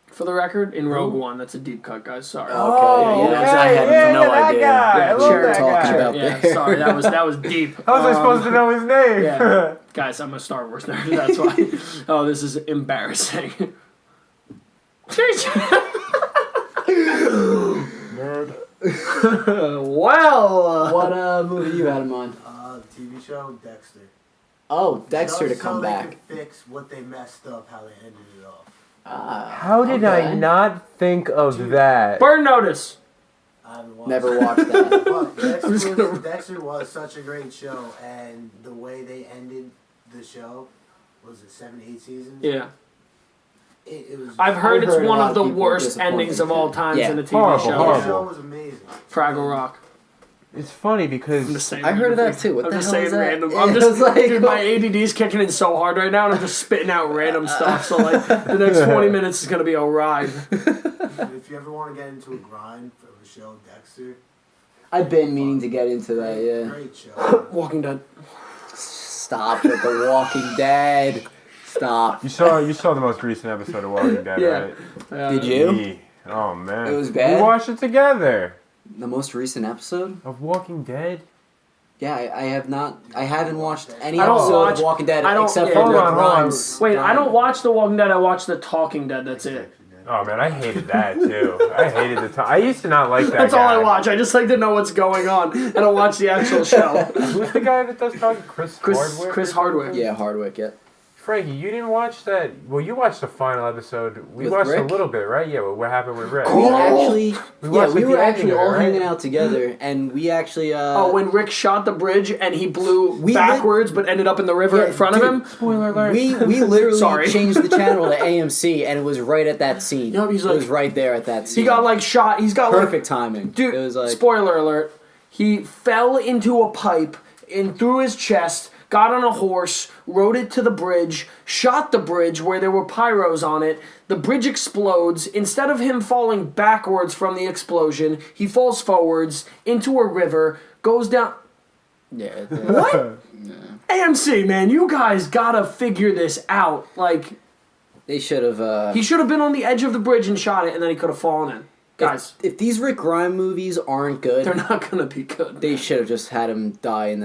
for the record, in Rogue One. That's a deep cut, guys. Sorry. Okay, I had no idea. Yeah, I love Chirrut that talking guy. about Yeah, there. sorry, that was deep. How was I supposed to know his name? Yeah. Guys, I'm a Star Wars nerd, that's why. Oh, this is embarrassing. Nerd. Well, What movie you had in mind? TV show Dexter. Oh, Dexter to Just come so they back. could fix what they messed up, how they ended it off. How did I not think of that? Burn Notice. I haven't watched Never it. watched that. But Dexter was such a great show, and the way they ended the show, was it 7, 8 seasons? Yeah. It was. I've heard I've it's heard a one lot of of the people worst disappointed. endings of all times Yeah. in a TV Horrible, show. The horrible. show was amazing. Fraggle Rock. It's funny I'm just because saying I heard of that random too. What I'm the just hell is saying that? random. Yeah, I'm it just was like- dude, my ADD's kicking in so hard right now, and I'm just spitting out random stuff. So like the next 20 minutes is gonna be a ride. If you ever want to get into a grind for the show Dexter, I've been meaning to get into that, yeah. great show. Walking Dead. Stop with The Walking Dead. Stop. you saw the most recent episode of Walking Dead, Yeah. right? Did you? Yeah. Oh man, It was bad? We watched it together. The most recent episode? Of Walking Dead. Yeah, I have not. I haven't watched any I don't episode watch- of Walking Dead I don't- except yeah, for hold Rick on, hold on. Grimes. Wait, I don't watch The Walking Dead. I watch The Talking Dead. That's it. Oh man, I hated that too. I hated the time. I used to not like that. That's guy. all I watch. I just like to know what's going on. I don't watch the actual show. Who's the guy that does talking? Chris Hardwick? Chris Hardwick. Yeah, Hardwick. Yeah. Frankie, you didn't watch that. Well, you watched the final episode. We With watched Rick? a little bit, right? Yeah. But what happened with Rick? We actually, We watched, we like, were the actually ending of it, all right? hanging out together, and we actually. Oh, when Rick shot the bridge and he blew We backwards but ended up in the river Yeah, in front dude, of him. Spoiler alert. we literally Sorry. changed the channel to AMC, and it was right at that scene. Yup, he's it like- was right there at that scene. He got like shot. He's got like perfect timing. dude. It was like Spoiler alert. He fell into a pipe and through his chest. Got on a horse, rode it to the bridge, shot the bridge where there were pyros on it. The bridge explodes. Instead of him falling backwards from the explosion, he falls forwards into a river, goes down. yeah. What? AMC, man, you guys gotta figure this out. Like, They should have. he should have been on the edge of the bridge and shot it, and then he could have fallen in. Guys, if these Rick Grimes movies aren't good, they're not gonna be good. they should have just had him die in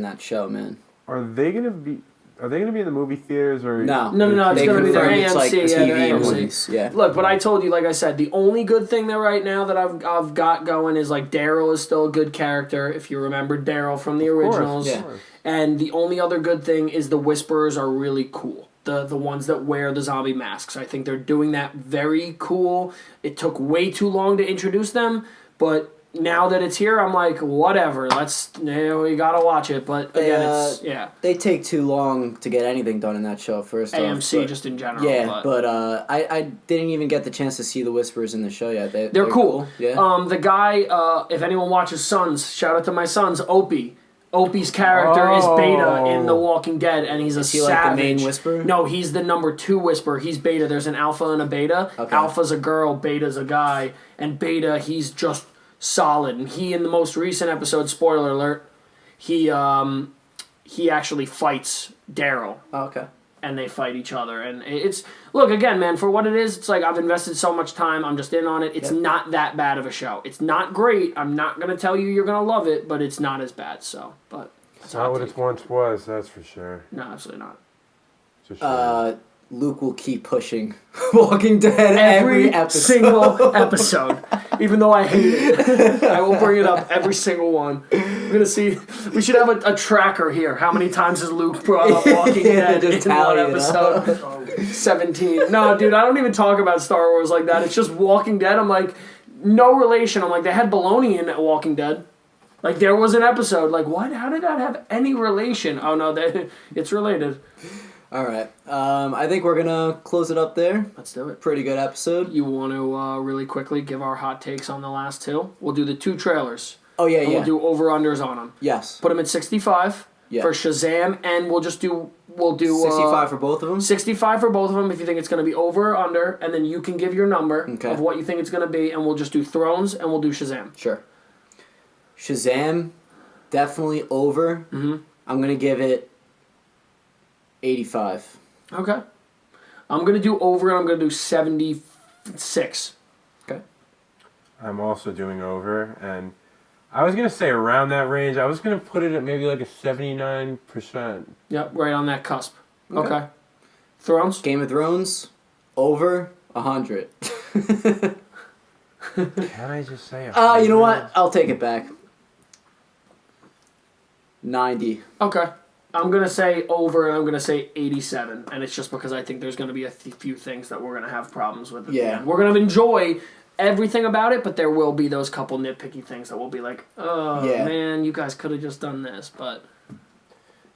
that show, man. Are they gonna be? Are they gonna be in the movie theaters or? No, No, it's They gonna be their confirmed it's like AMC, yeah, their TV AMC. movies. Yeah. Look, but I told you, like I said, the only good thing there right now that I've got going is like Daryl is still a good character. If you remember Daryl from the originals, yeah. and the only other good thing is the Whisperers are really cool. The ones that wear the zombie masks. I think they're doing that very cool. It took way too long to introduce them, but now that it's here, I'm like, whatever. We gotta watch it. But again, it's They take too long to get anything done in that show. First off, AMC but- just in general. Yeah, but I didn't even get the chance to see the Whisperers in the show yet. They're cool. Yeah. The guy, if anyone watches Sons, shout out to my sons, Opie. Opie's character is Beta in The Walking Dead, and he's a Is he savage. like the main Whisperer? No, he's the number 2 Whisperer. He's Beta. There's an Alpha and a Beta. Okay. Alpha's a girl, Beta's a guy, and Beta, he's just solid. And he, in the most recent episode, spoiler alert, he actually fights Daryl. Oh, okay. And they fight each other. And it's, look, again, man, for what it is, it's like I've invested so much time, I'm just in on it. It's not that bad of a show. It's not great. I'm not going to tell you you're going to love it, but it's not as bad, so. But it's not what it once was, that's for sure. No, absolutely not. It's a shame. Luke will keep pushing Walking Dead every episode. Single episode. Even though I hate it. I will bring it up every single one. We're going to see. We should have a tracker here. How many times has Luke brought up Walking Dead in one episode? 17. No, dude, I don't even talk about Star Wars like that. It's just Walking Dead. I'm like, no relation. I'm like, they had baloney in Walking Dead. Like, there was an episode. Like, what? How did that have any relation? Oh, no, it's related. All right. I think we're going to close it up there. Let's do it. Pretty good episode. You want to really quickly give our hot takes on the last two? We'll do the 2 trailers. Oh, yeah, and we'll do over-unders on them. Yes. Put them at 65 for Shazam, and we'll do 65 for both of them? 65 for both of them if you think it's going to be over or under, and then you can give your number of what you think it's going to be, and we'll just do Thrones, and we'll do Shazam. Sure. Shazam, definitely over. Mm-hmm. I'm going to give it 85. Okay. I'm going to do over, and I'm going to do 76. Okay. I'm also doing over, and I was going to say around that range. I was going to put it at maybe like a 79%. Yep, right on that cusp. Okay. Thrones? Game of Thrones, over 100. Can I just say 100? You know what? I'll take it back. 90. Okay. I'm going to say over, and I'm going to say 87. And it's just because I think there's going to be a few things that we're going to have problems with at the end. We're going to enjoy everything about it, but there will be those couple nitpicky things that will be like, oh, man, you guys could have just done this. But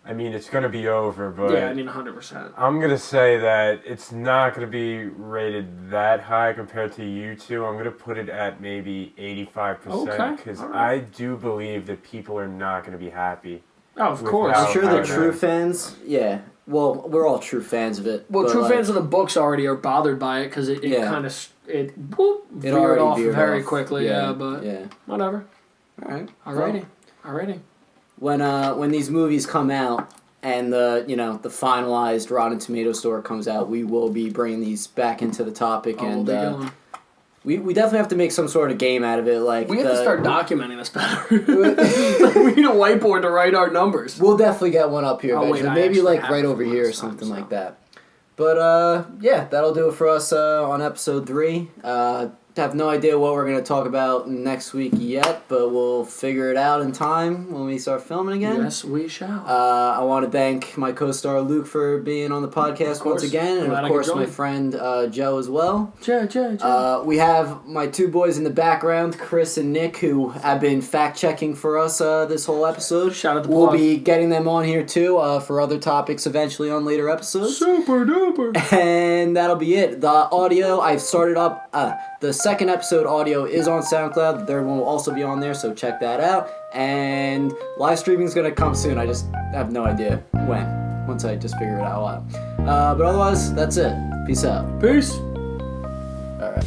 I mean, it's going to be over, but... Yeah, I mean, 100%. I'm going to say that it's not going to be rated that high compared to you two. I'm going to put it at maybe 85%, because I do believe that people are not going to be happy. Oh, of course. I'm sure the true fans, well, we're all true fans of it. Well, true fans of the books already are bothered by it, because it kind of, veered off very quickly, but whatever. All right. Alrighty. When these movies come out and the finalized Rotten Tomato score comes out, we will be bringing these back into the topic, and we definitely have to make some sort of game out of it. Like we have to start documenting this better. We need a whiteboard to write our numbers. We'll definitely get one up here eventually. Maybe like right over here or something like that. But that'll do it for us on episode 3. Have no idea what we're going to talk about next week yet, but we'll figure it out in time when we start filming again. Yes, we shall. I want to thank my co-star Luke for being on the podcast once again, and of course my friend Joe as well. Joe. We have my 2 boys in the background, Chris and Nick, who have been fact-checking for us this whole episode. Shout out to We'll be getting them on here too for other topics eventually on later episodes. Super duper. And that'll be it. The audio, I've started up... the second episode audio is on SoundCloud. There will also be on there, so check that out. And live streaming is going to come soon. I just have no idea when, once I just figure it out. But otherwise, that's it. Peace out. Peace. All right.